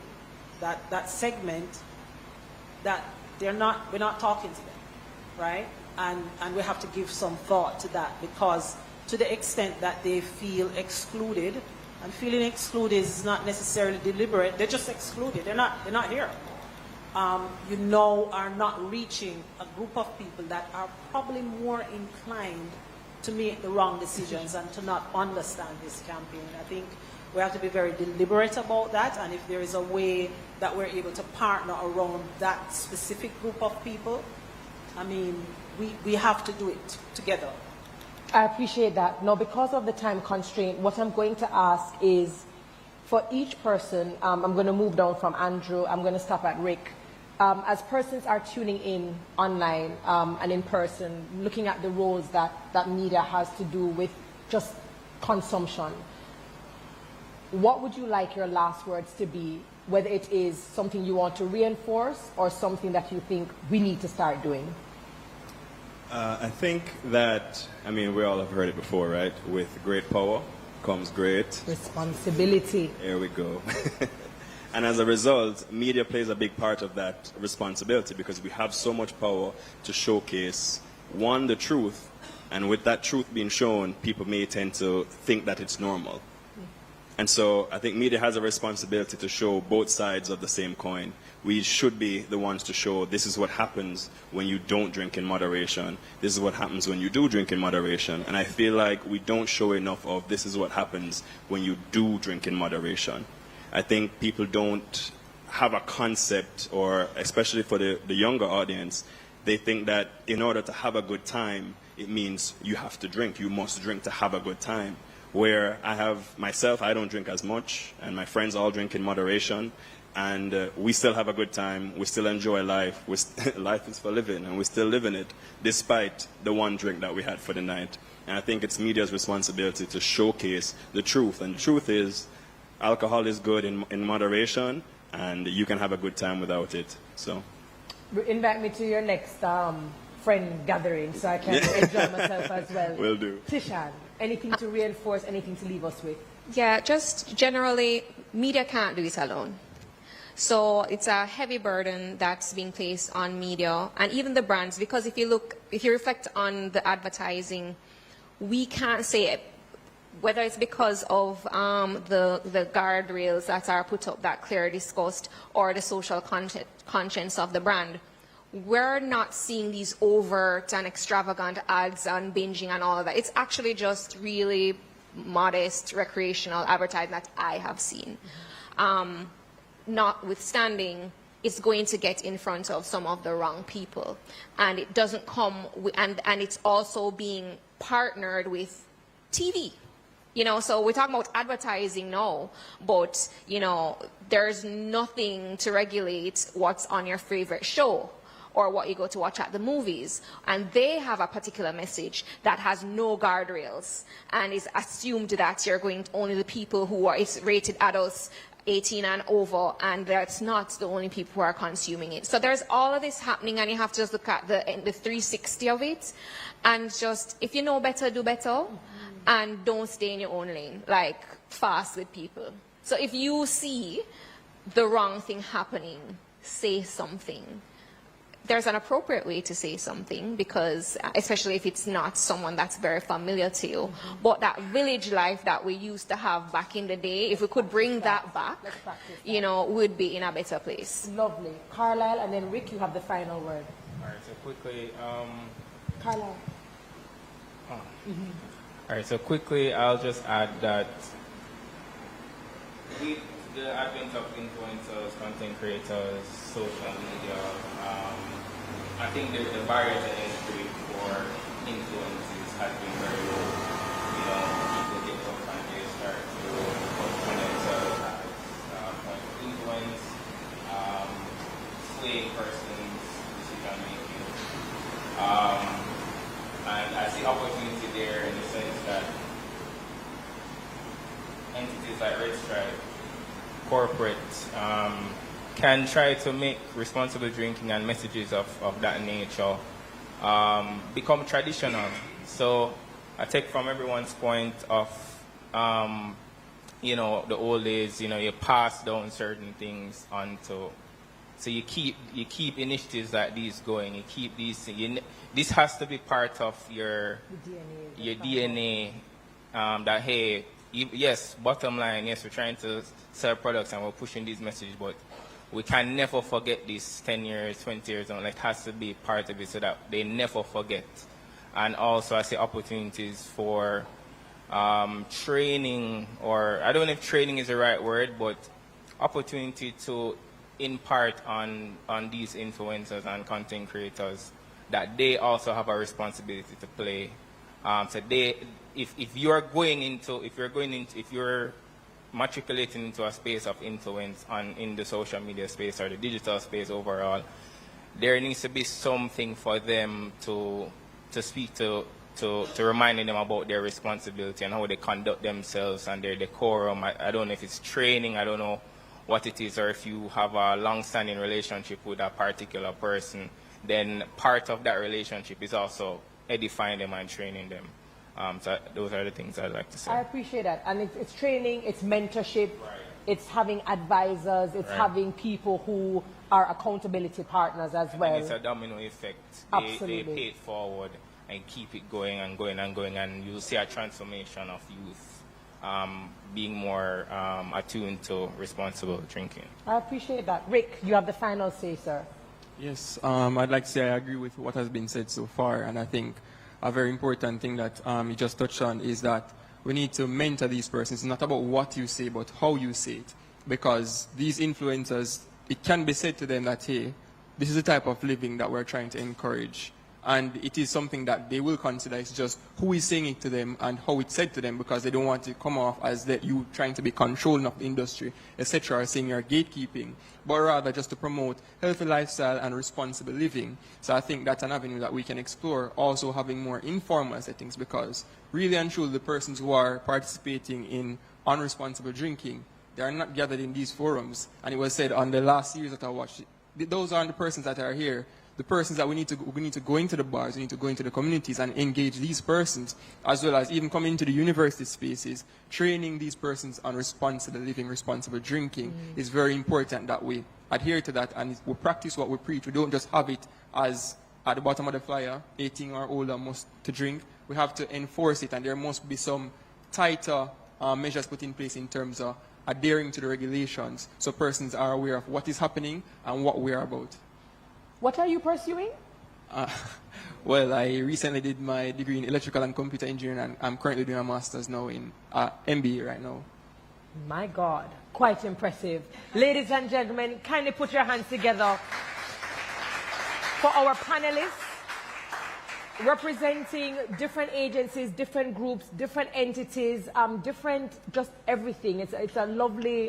that segment, that we're not talking to them, right? And we have to give some thought to that, because to the extent that they feel excluded, and feeling excluded is not necessarily deliberate, they're just excluded, they're not here. You know, are not reaching a group of people that are probably more inclined to make the wrong decisions and to not understand this campaign. I think we have to be very deliberate about that, and if there is a way that we're able to partner around that specific group of people, I mean, we have to do it together. I appreciate that. Now, because of the time constraint, what I'm going to ask is, for each person, I'm going to move down from Andrew, I'm going to stop at Rick. As persons are tuning in online and in person, looking at the roles that media has to do with just consumption, what would you like your last words to be, whether it is something you want to reinforce or something that you think we need to start doing? I think that, I mean, we all have heard it before, right? With great power comes great responsibility. There we go. And as a result, media plays a big part of that responsibility, because we have so much power to showcase, one, the truth, and with that truth being shown, people may tend to think that it's normal. And so I think media has a responsibility to show both sides of the same coin. We should be the ones to show this is what happens when you don't drink in moderation. This is what happens when you do drink in moderation. And I feel like we don't show enough of this is what happens when you do drink in moderation. I think people don't have a concept, or especially for the younger audience, they think that in order to have a good time, it means you have to drink. You must drink to have a good time. Where I have myself, I don't drink as much, and my friends all drink in moderation. and we still have a good time. We still enjoy life. Life is for living, and we're still living it, despite the one drink that we had for the night. And I think it's media's responsibility to showcase the truth. And the truth is, alcohol is good in moderation, and you can have a good time without it. So, invite me to your next friend gathering so I can enjoy myself as well. Will do. Tishan, anything to reinforce, anything to leave us with? Yeah, just generally, media can't do it alone. So it's a heavy burden that's being placed on media and even the brands, because if you reflect on the advertising, we can't say it, whether it's because of the guardrails that are put up that Claire discussed or the social conscience of the brand. We're not seeing these overt and extravagant ads and binging and all of that. It's actually just really modest recreational advertising that I have seen. Notwithstanding, it's going to get in front of some of the wrong people. And it doesn't come, and it's also being partnered with TV. You know, so we're talking about advertising now, but, you know, there's nothing to regulate what's on your favorite show or what you go to watch at the movies. And they have a particular message that has no guardrails and is assumed that you're going to only the people who are rated adults 18 and over, and that's not the only people who are consuming it. So there's all of this happening, and you have to just look at the 360 of it, and just, if you know better, do better, and don't stay in your own lane, like fast with people. So if you see the wrong thing happening, say something. There's an appropriate way to say something, because especially if it's not someone that's very familiar to you. But that village life that we used to have back in the day, if we could bring that back, you know, we'd be in a better place. Lovely. Carlisle, and then Rick, you have the final word. All right, so quickly, Carlisle. All right, so quickly, I'll just add that with the advent of influencers, content creators, social media, I think the barrier to entry for influences has been very low. You know, people get up and they start to put themselves as point of influence, swaying persons' decision making. And I see opportunity there in the sense that entities like Red Stripe, corporate, can try to make responsible drinking and messages of that nature become traditional. So I take from everyone's point of, you know, the old days, you know, you pass down certain things onto, so you keep initiatives like these going, you keep these, this has to be part of your DNA, that, hey, yes, bottom line, yes, we're trying to sell products and we're pushing these messages, but we can never forget this 10 years, 20 years on. It has to be part of it so that they never forget. And also I see opportunities for training, or I don't know if training is the right word, but opportunity to impart on these influencers and content creators that they also have a responsibility to play. So if you're matriculating into a space of influence in the social media space or the digital space overall, there needs to be something for them to speak to reminding them about their responsibility and how they conduct themselves and their decorum. I don't know if it's training, I don't know what it is, or if you have a long-standing relationship with a particular person, then part of that relationship is also edifying them and training them. So those are the things I'd like to say. I appreciate that. And it's training, it's mentorship, it's having advisors, it's having people who are accountability partners as well. And it's a domino effect. Absolutely. They pay it forward and keep it going and going and going, and you'll see a transformation of youth being more attuned to responsible drinking. I appreciate that. Rick, you have the final say, sir. Yes, I'd like to say I agree with what has been said so far, and I think a very important thing that you just touched on is that we need to mentor these persons. It's not about what you say, but how you say it. Because these influencers, it can be said to them that, hey, this is the type of living that we're trying to encourage. And it is something that they will consider. It's just who is saying it to them and how it's said to them, because they don't want to come off as that you trying to be controlling of the industry, etc., or saying you're gatekeeping, but rather just to promote healthy lifestyle and responsible living. So I think that's an avenue that we can explore, also having more informal settings, because really and truly the persons who are participating in unresponsible drinking, they are not gathered in these forums. And it was said on the last series that I watched, those aren't the persons that are here. The persons that we need to go into the bars, we need to go into the communities and engage these persons, as well as even come into the university spaces, training these persons on responsible living, responsible drinking. Is very important that we adhere to that and we practice what we preach. We don't just have it as at the bottom of the flyer, 18 or older must to drink. We have to enforce it, and there must be some tighter measures put in place in terms of adhering to the regulations, so persons are aware of what is happening and what we are about. What are you pursuing? Well, I recently did my degree in electrical and computer engineering, and I'm currently doing a master's now in MBA right now. My God, quite impressive. Ladies and gentlemen, kindly put your hands together for our panelists, representing different agencies, different groups, different entities, different, just everything. It's a lovely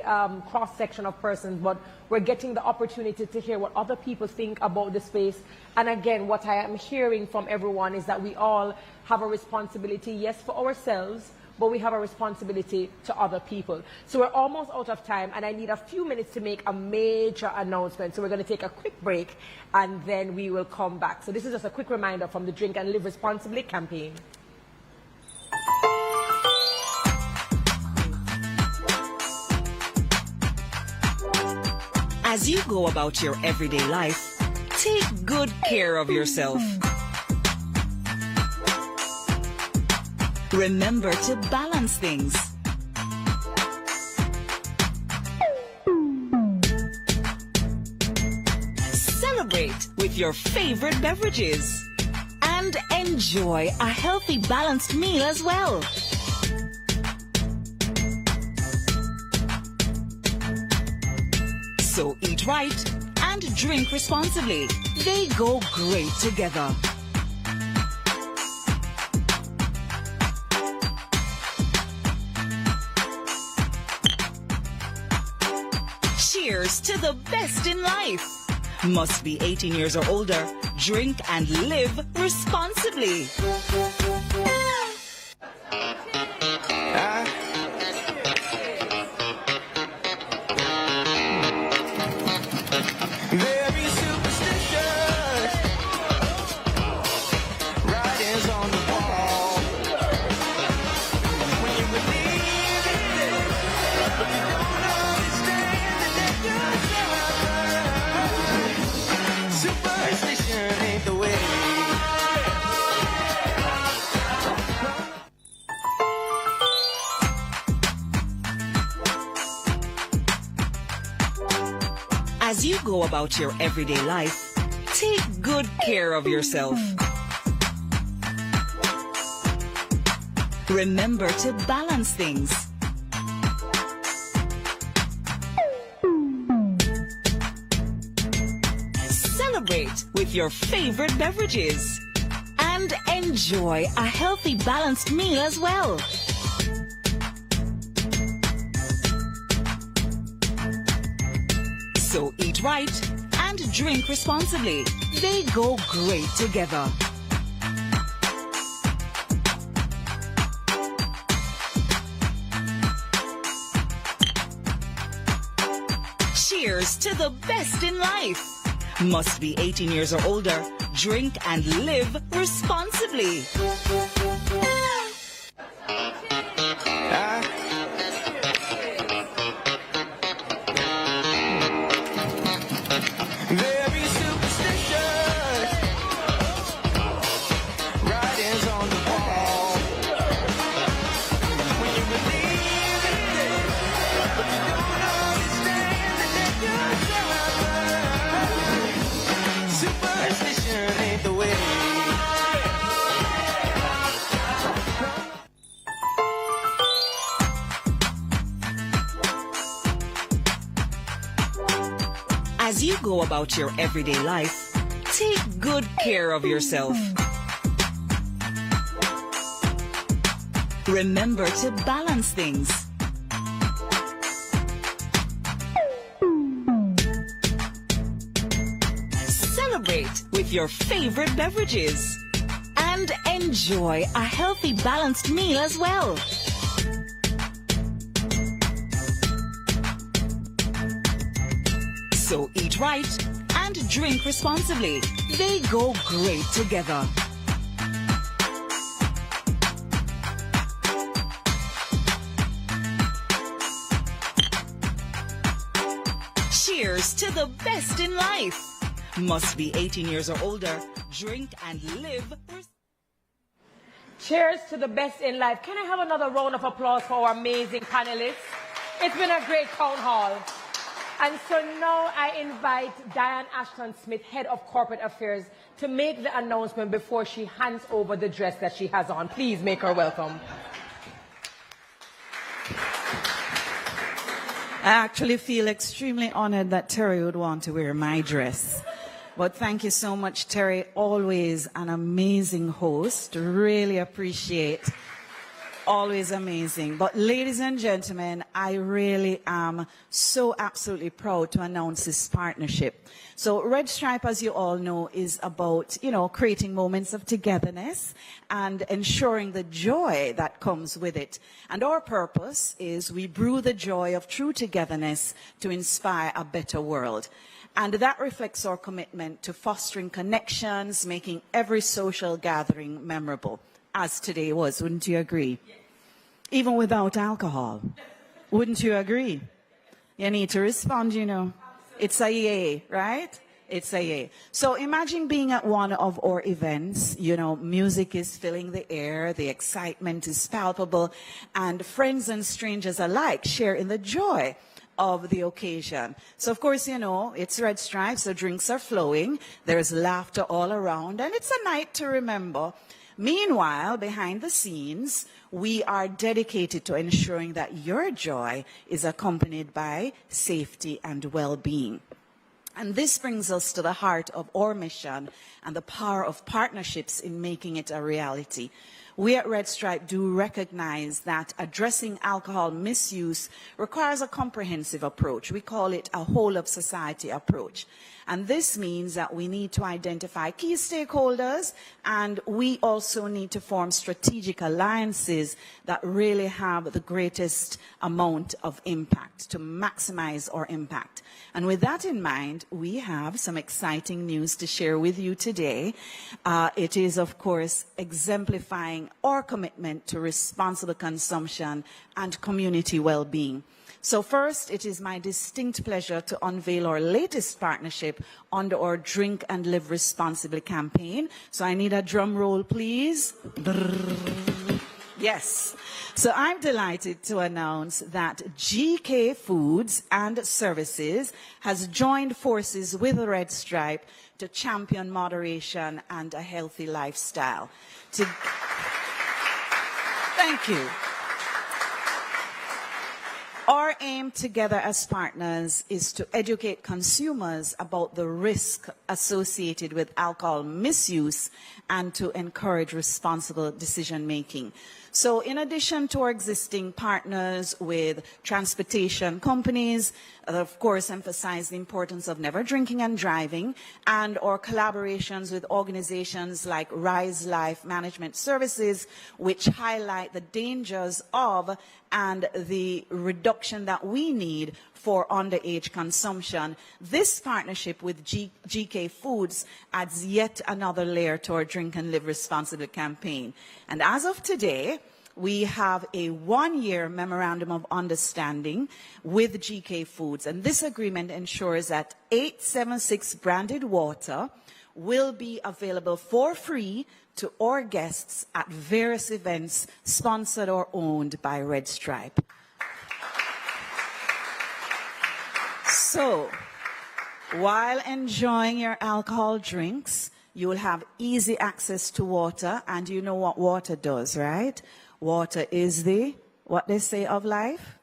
cross-section of persons, but we're getting the opportunity to hear what other people think about the space. And again, what I am hearing from everyone is that we all have a responsibility, yes, for ourselves, but we have a responsibility to other people. So we're almost out of time, and I need a few minutes to make a major announcement. So we're going to take a quick break, and then we will come back. So this is just a quick reminder from the Drink and Live Responsibly campaign. As you go about your everyday life, take good care of yourself. Remember to balance things. Celebrate with your favorite beverages. And enjoy a healthy, balanced meal as well. So eat right and drink responsibly. They go great together. Cheers to the best in life. Must be 18 years or older. Drink and live responsibly. Very superstitious. Writings on the wall. When you believe it, but you don't understand that superstition ain't the way. As you go about your everyday life, take good care of yourself. Remember to balance things. Celebrate with your favorite beverages. And enjoy a healthy, balanced meal as well. So eat right and drink responsibly. They go great together. Cheers to the best in life. Must be 18 years or older. Drink and live responsibly. Very superstitious. Writings on the wall. When you believe it, but you don't understand that superstition ain't the way. As you go about your everyday life, Take good care of yourself. Remember to balance things. Celebrate with your favorite beverages. And enjoy a healthy, balanced meal as well. So eat right and drink responsibly. They go great together. Cheers to the best in life. Must be 18 years or older. Drink and live. Cheers to the best in life. Can I have another round of applause for our amazing panelists? It's been a great town hall. And so now I invite Diane Ashton-Smith, Head of Corporate Affairs, to make the announcement before she hands over the dress that she has on. Please make her welcome. I actually feel extremely honored that Terry would want to wear my dress. But thank you so much, Terry. Always an amazing host. Really appreciate. Always amazing. But ladies and gentlemen, I really am so absolutely proud to announce this partnership. So Red Stripe, as you all know, is about, creating moments of togetherness and ensuring the joy that comes with it. And our purpose is we brew the joy of true togetherness to inspire a better world. And that reflects our commitment to fostering connections, making every social gathering memorable, as today was. Wouldn't you agree? Yes. Even without alcohol. Wouldn't you agree? You need to respond, It's a yay, right? It's a yay. So imagine being at one of our events, music is filling the air, the excitement is palpable, and friends and strangers alike share in the joy of the occasion. So of course, it's Red Stripe, so drinks are flowing, there's laughter all around, and it's a night to remember. Meanwhile, behind the scenes, we are dedicated to ensuring that your joy is accompanied by safety and well-being. And this brings us to the heart of our mission and the power of partnerships in making it a reality. We at Red Stripe do recognize that addressing alcohol misuse requires a comprehensive approach. We call it a whole-of-society approach. And this means that we need to identify key stakeholders, and we also need to form strategic alliances that really have the greatest amount of impact to maximize our impact. And with that in mind, we have some exciting news to share with you today. It is, of course, exemplifying our commitment to responsible consumption and community well-being. So first, it is my distinct pleasure to unveil our latest partnership under our Drink and Live Responsibly campaign. So I need a drum roll, please. Yes. So I'm delighted to announce that GK Foods and Services has joined forces with Red Stripe to champion moderation and a healthy lifestyle. Thank you. Our aim together as partners is to educate consumers about the risk associated with alcohol misuse and to encourage responsible decision-making. So in addition to our existing partners with transportation companies, of course emphasize the importance of never drinking and driving, and our collaborations with organizations like Rise Life Management Services, which highlight the dangers of and the reduction that we need for underage consumption. This partnership with GK Foods adds yet another layer to our Drink and Live Responsibly campaign. And as of today, we have a one-year memorandum of understanding with GK Foods. And this agreement ensures that 876 branded water will be available for free to our guests at various events sponsored or owned by Red Stripe. So, while enjoying your alcohol drinks, you will have easy access to water, and you know what water does, right? Water is what they say of life?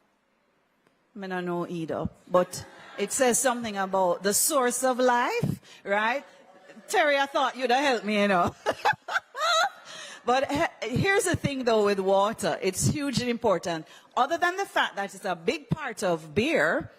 I don't know either, but it says something about the source of life, right? Terry, I thought you'd have helped me, you know. But here's the thing, though, with water. It's hugely important. Other than the fact that it's a big part of beer,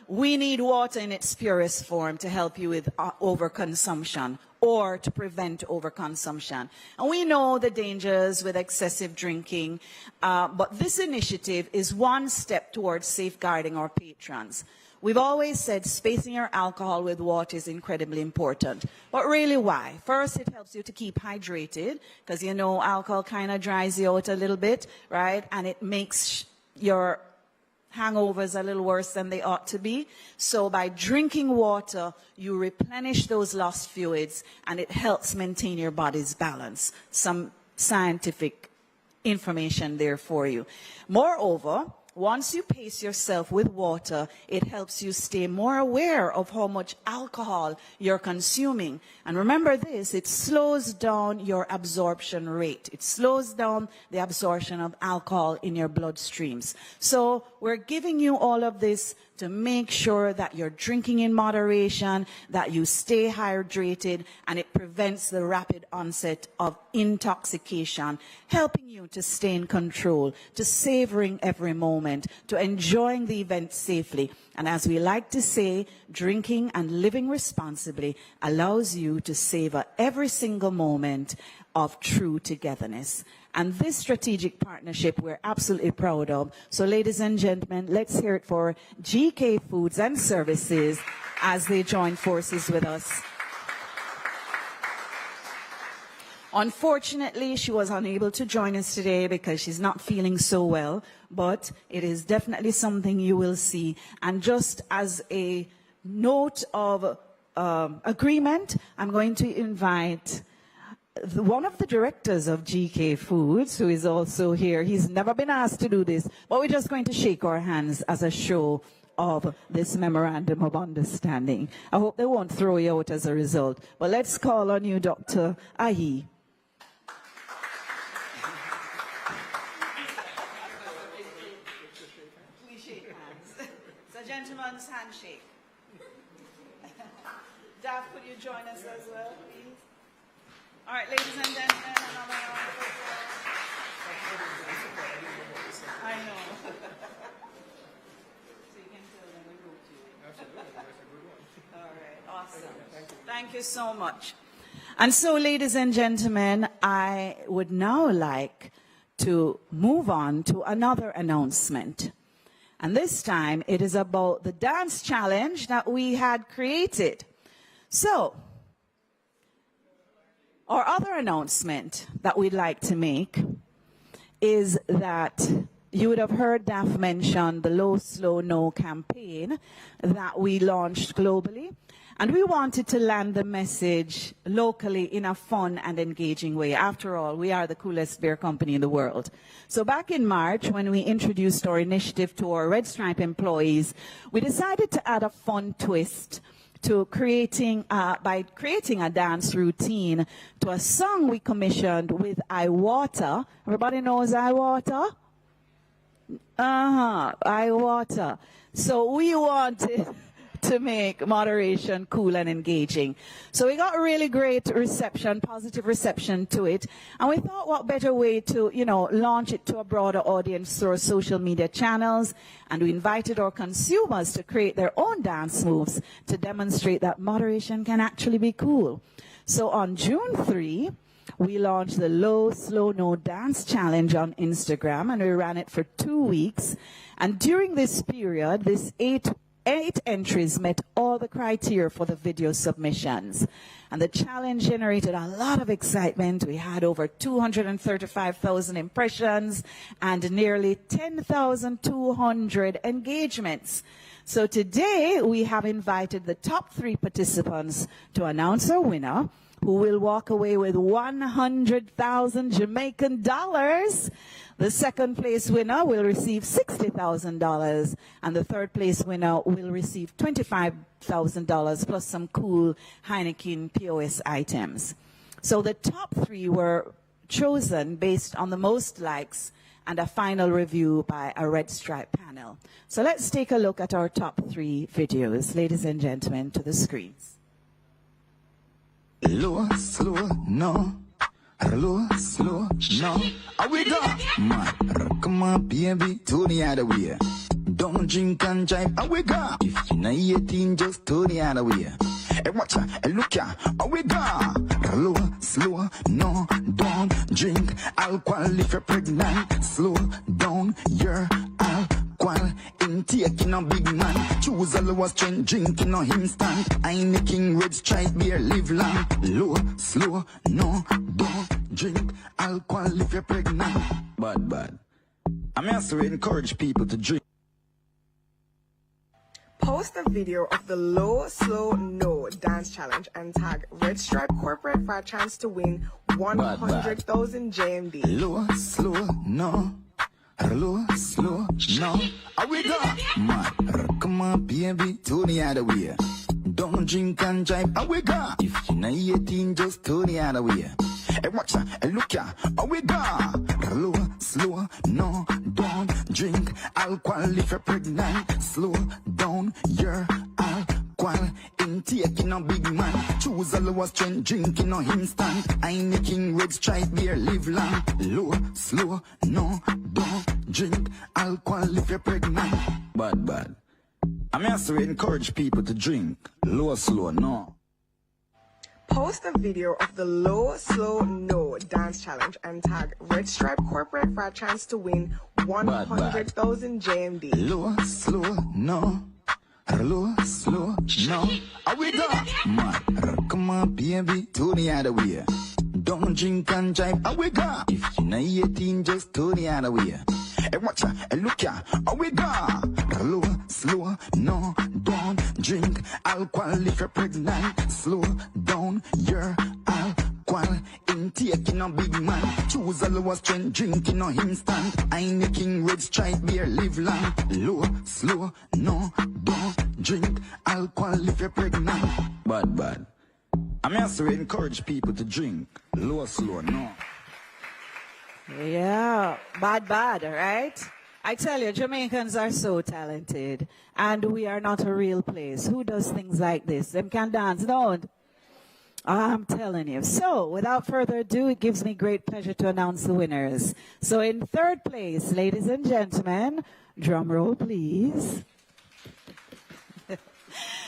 we need water in its purest form to help you with overconsumption or to prevent overconsumption. And we know the dangers with excessive drinking, but this initiative is one step towards safeguarding our patrons. We've always said spacing your alcohol with water is incredibly important. But really, why? First, it helps you to keep hydrated, because you know alcohol kind of dries you out a little bit, right? And it makes your hangovers a little worse than they ought to be. So by drinking water, you replenish those lost fluids, and it helps maintain your body's balance. Some scientific information there for you. Moreover, once you pace yourself with water, it helps you stay more aware of how much alcohol you're consuming. And remember this, it slows down your absorption rate. It slows down the absorption of alcohol in your bloodstreams. So we're giving you all of this to make sure that you're drinking in moderation, that you stay hydrated, and it prevents the rapid onset of intoxication, helping you to stay in control, to savoring every moment, to enjoying the event safely. And as we like to say, drinking and living responsibly allows you to savor every single moment of true togetherness. And this strategic partnership we're absolutely proud of. So ladies and gentlemen, let's hear it for GK Foods and Services as they join forces with us. Unfortunately, she was unable to join us today because she's not feeling so well, but it is definitely something you will see. And just as a note of agreement, I'm going to invite one of the directors of GK Foods, who is also here. He's never been asked to do this, but we're just going to shake our hands as a show of this memorandum of understanding. I hope they won't throw you out as a result. But let's call on you, Dr. Ahi. Please shake hands. It's a gentleman's handshake. Daph, could you join us as well, please? All right, ladies and gentlemen, another round of applause. I know. So you can tell them we wrote you. Absolutely, that's a good one. All right, awesome. Thank you so much. And so, ladies and gentlemen, I would now like to move on to another announcement. And this time, it is about the dance challenge that we had created. So, our other announcement that we'd like to make is that you would have heard Daph mention the Low, Slow, No campaign that we launched globally. And we wanted to land the message locally in a fun and engaging way. After all, we are the coolest beer company in the world. So back in March, when we introduced our initiative to our Red Stripe employees, we decided to add a fun twist to by creating a dance routine to a song we commissioned with iWater. Everybody knows iWater? iWater. So we wanted to make moderation cool and engaging. So we got a really great reception, positive reception to it. And we thought what better way to, launch it to a broader audience through our social media channels. And we invited our consumers to create their own dance moves to demonstrate that moderation can actually be cool. So on June 3, we launched the Low, Slow, No Dance Challenge on Instagram, and we ran it for 2 weeks. And during this period, this eight entries met all the criteria for the video submissions. And the challenge generated a lot of excitement. We had over 235,000 impressions and nearly 10,200 engagements. So today we have invited the top 3 participants to announce our winner, who will walk away with 100,000 Jamaican dollars. The second place winner will receive $60,000, and the third place winner will receive $25,000 plus some cool Heineken POS items. So the top 3 were chosen based on the most likes and a final review by a Red Stripe panel. So let's take a look at our top 3 videos, ladies and gentlemen, to the screens. Low, slow, no. Low, slow, no. How we go? Man, come on, baby, to the other way. Don't drink and drive, how we go? If you're not 18, just to the other way. Hey, watch ya, hey, look ya, how we go? Low, slow, no, don't drink alcohol if you're pregnant. Slow down your alcohol intake in a big man. Choose a lower strength drink in a instant. Heineken, red stripe beer, live long. Low, slow, no, don't drink alcohol if you're pregnant. Bad. I'm also encourage people to drink. Post a video of the Low, Slow, No dance challenge and tag Red Stripe Corporate for a chance to win 100,000 JMD. Low, slow, no. Low, slow, no. How we go? Man, come on, baby, to the other way. Don't drink and drive, how we go? If you're not 18, just to the other way. Hey, watch ya, hey, look ya, how we go? Low, slow, no, don't drink alcohol if you're pregnant. Slow down your alcohol intake in a big man. Choose a lower strength drink in a instant. Heineken, red stripe beer, live long. Low, slow, no, don't drink alcohol if you're pregnant. Bad. I'm also encourage people to drink. Low, slow, no. Post a video of the Low, Slow, No dance challenge and tag Red Stripe Corporate for a chance to win 100,000 JMD. Low, slow, no. Low, slow, no. How we go? Man, come on, baby, to the other way. Don't drink and drive, how we go? If you're not 18, just to the other way. Hey, watch ya, hey, look ya, how we go? Low, slow, no, don't drink alcohol if you're pregnant. Slow down your alcohol intake in a big man. Choose a lower strength drink in a instant. Heineken, red stripe beer, live long. Low, slow, no, don't drink alcohol if you're pregnant. Bad. I'm also encourage people to drink. Low, slow, no. Yeah, bad, right? I tell you, Jamaicans are so talented, and we are not a real place. Who does things like this? Them can dance, don't? I'm telling you. So, without further ado, it gives me great pleasure to announce the winners. So, in third place, ladies and gentlemen, drum roll, please.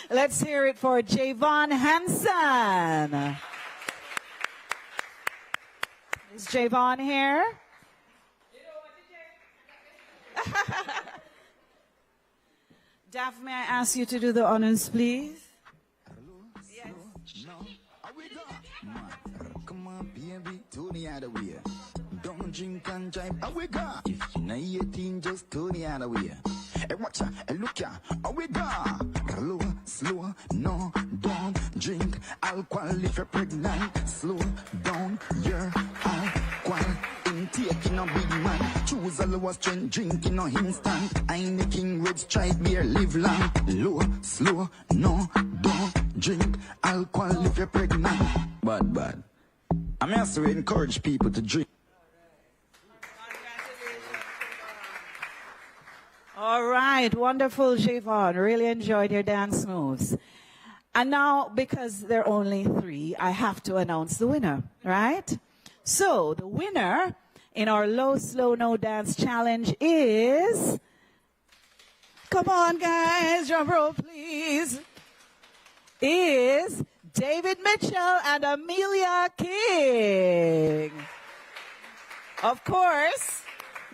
Let's hear it for Javon Hansen. Is Javon here? Daff, may I ask you to do the honors, please? Come on, baby, to the other way. Don't drink and drive, how we go? If you're not 18, just to the other way. Hey, watch ya, hey, look ya, how we go? Low, slow, no, don't drink alcohol if you're pregnant. Slow down your alcohol intake in a big man. Choose a lower strength drink in a instant. Heineken, red stripe beer, live long. Low, slow, no, don't drink alcohol if you're pregnant. Bad. I'm also encourage people to drink. All right, wonderful, Javon. Really enjoyed your dance moves. And now, because there are only three, I have to announce the winner, right? So, the winner in our Low, Slow, No Dance Challenge is... Come on, guys, drum roll, please. Is David Mitchell and Amelia King. Of course,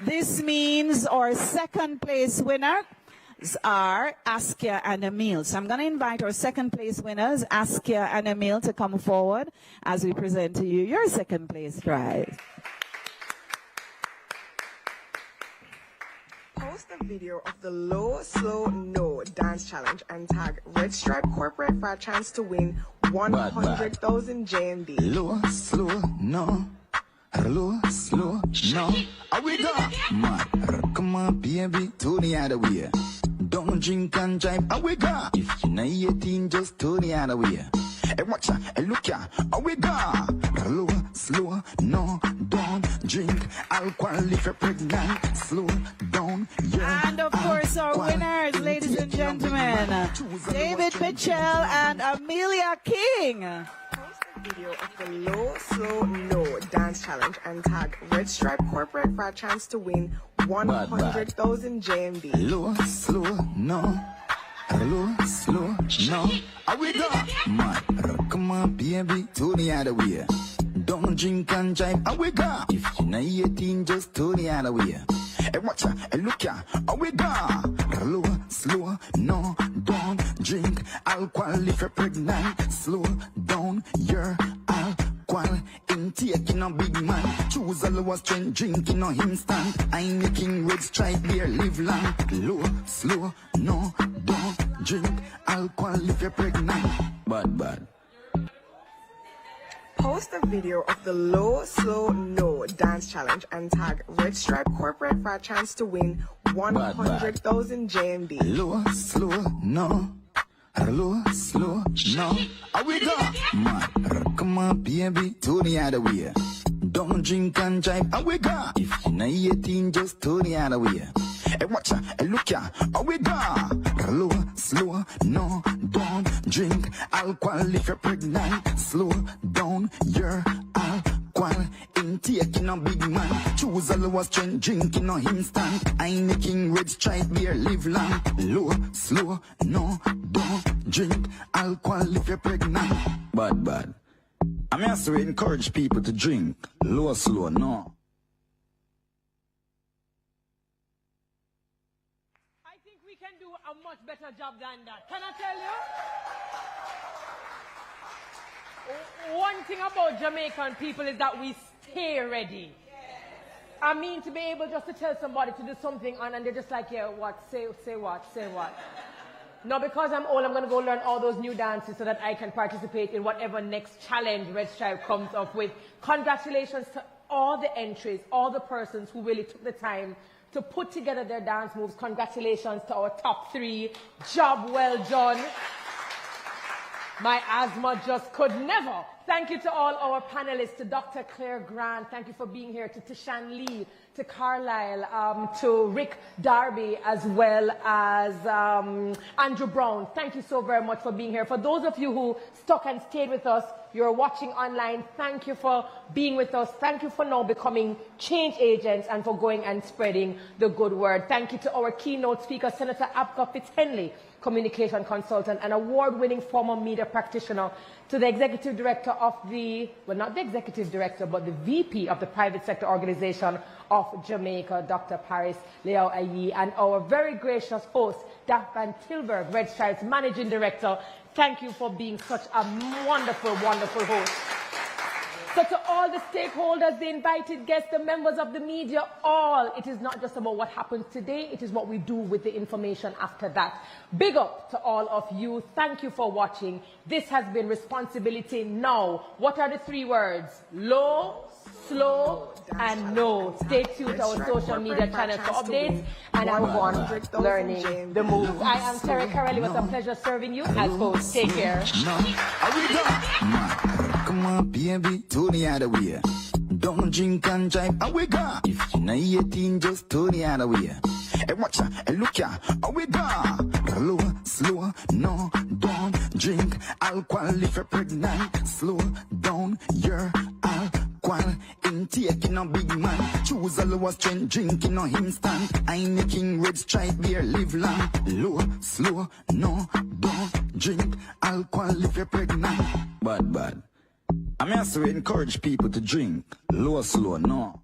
this means our second place winners are Askia and Emil. So I'm going to invite our second place winners, Askia and Emil, to come forward as we present to you your second place prize. Post a video of the Low, Slow, No dance challenge and tag Red Stripe Corporate for a chance to win 100,000 JMD. Low, slow, no. Low, slow, no. How we go? Man, come on, baby, to the other way. Don't drink and drive, how we go? If you're not 18, just to the other way. Hey, watch ya, hey, look ya, how we go? Low, slow, no, don't drink alcohol if you're pregnant. Slow down your And of course, our winners, ladies and gentlemen, David Mitchell and Amelia King. video of the Low, Slow, No dance challenge and tag Red Stripe Corporate for a chance to win 100,000 JMD. Low, slow, no. Low, slow, no. How we go? Man, come on, baby, to the other way. Don't drink and drive, how we go? If you're not 18, just to the other way. Hey, watch ya, hey, look ya, how we go? Low, slow, no, don't drink alcohol if you're pregnant. Slow down your alcohol intake in a big man. Choose a lower strength drink in a instant. I'm making red stripe beer, live long. Low, slow, no, don't drink alcohol if you're pregnant. Bad. Post a video of the Low, Slow, No dance challenge and tag Red Stripe Corporate for a chance to win 100,000 JMD. Low, slow, no. Low, slow, no. How we go? Man, come on, baby, to the other way. Don't drink and drive, how we go? If you're not 18, just to the other way. Hey, watch ya, hey, look ya, how we go? Low, slow, no, don't drink alcohol if you're pregnant. Slow down your alcohol intake in a big man. Choose a lower strength drink in a instant. I'm making red stripe beer, live long. Low, slow, no, don't drink alcohol if you're pregnant. Bad. I'm also to encourage people to drink. Low, slow, no. I think we can do a much better job than that. Can I tell you? One thing about Jamaican people is that we stay ready. I mean, to be able just to tell somebody to do something and they're just like, yeah, what? Say what? No, because I'm old, I'm going to go learn all those new dances so that I can participate in whatever next challenge Red Stripe comes up with. Congratulations to all the entries, all the persons who really took the time to put together their dance moves. Congratulations to our top 3. Job well done. My asthma just could never. Thank you to all our panelists, to Dr. Claire Grant. Thank you for being here. To Tishan Lee, to Carlisle, to Rick Darby, as well as Andrew Brown. Thank you so very much for being here. For those of you who stuck and stayed with us, you're watching online, thank you for being with us. Thank you for now becoming change agents and for going and spreading the good word. Thank you to our keynote speaker, Senator Apka Fitzhenley, communication consultant and award-winning former media practitioner, to the executive director of the, well, not the executive director, but the VP of the private sector organization of Jamaica, Dr. Paris Leao Ayi, and our very gracious host, Daphne Tilburg, Red Stripe's managing director. Thank you for being such a wonderful, wonderful host. So to all the stakeholders, the invited guests, the members of the media, all, it is not just about what happens today, it is what we do with the information after that. Big up to all of you. Thank you for watching. This has been Responsibility Now. What are the 3 words? Low, slow, and no. Stay tuned to our social media channels for updates, and I'm on learning the moves. I am Terry Carelli. It was a pleasure serving you as host. Take care. Come on, baby, to the other way. Don't drink and drive, how we go? If you're not 18, just to the other way. Hey, watch ya, hey, look ya, how we go? Low, slow, no, don't drink alcohol if you're pregnant. Slow down your alcohol intake in a big man. Choose a lower strength drink in a instant. I'm making red stripe beer, live long. Low, slow, no, don't drink alcohol if you're pregnant. Bad. I'm also to encourage people to drink. Low, slow, no.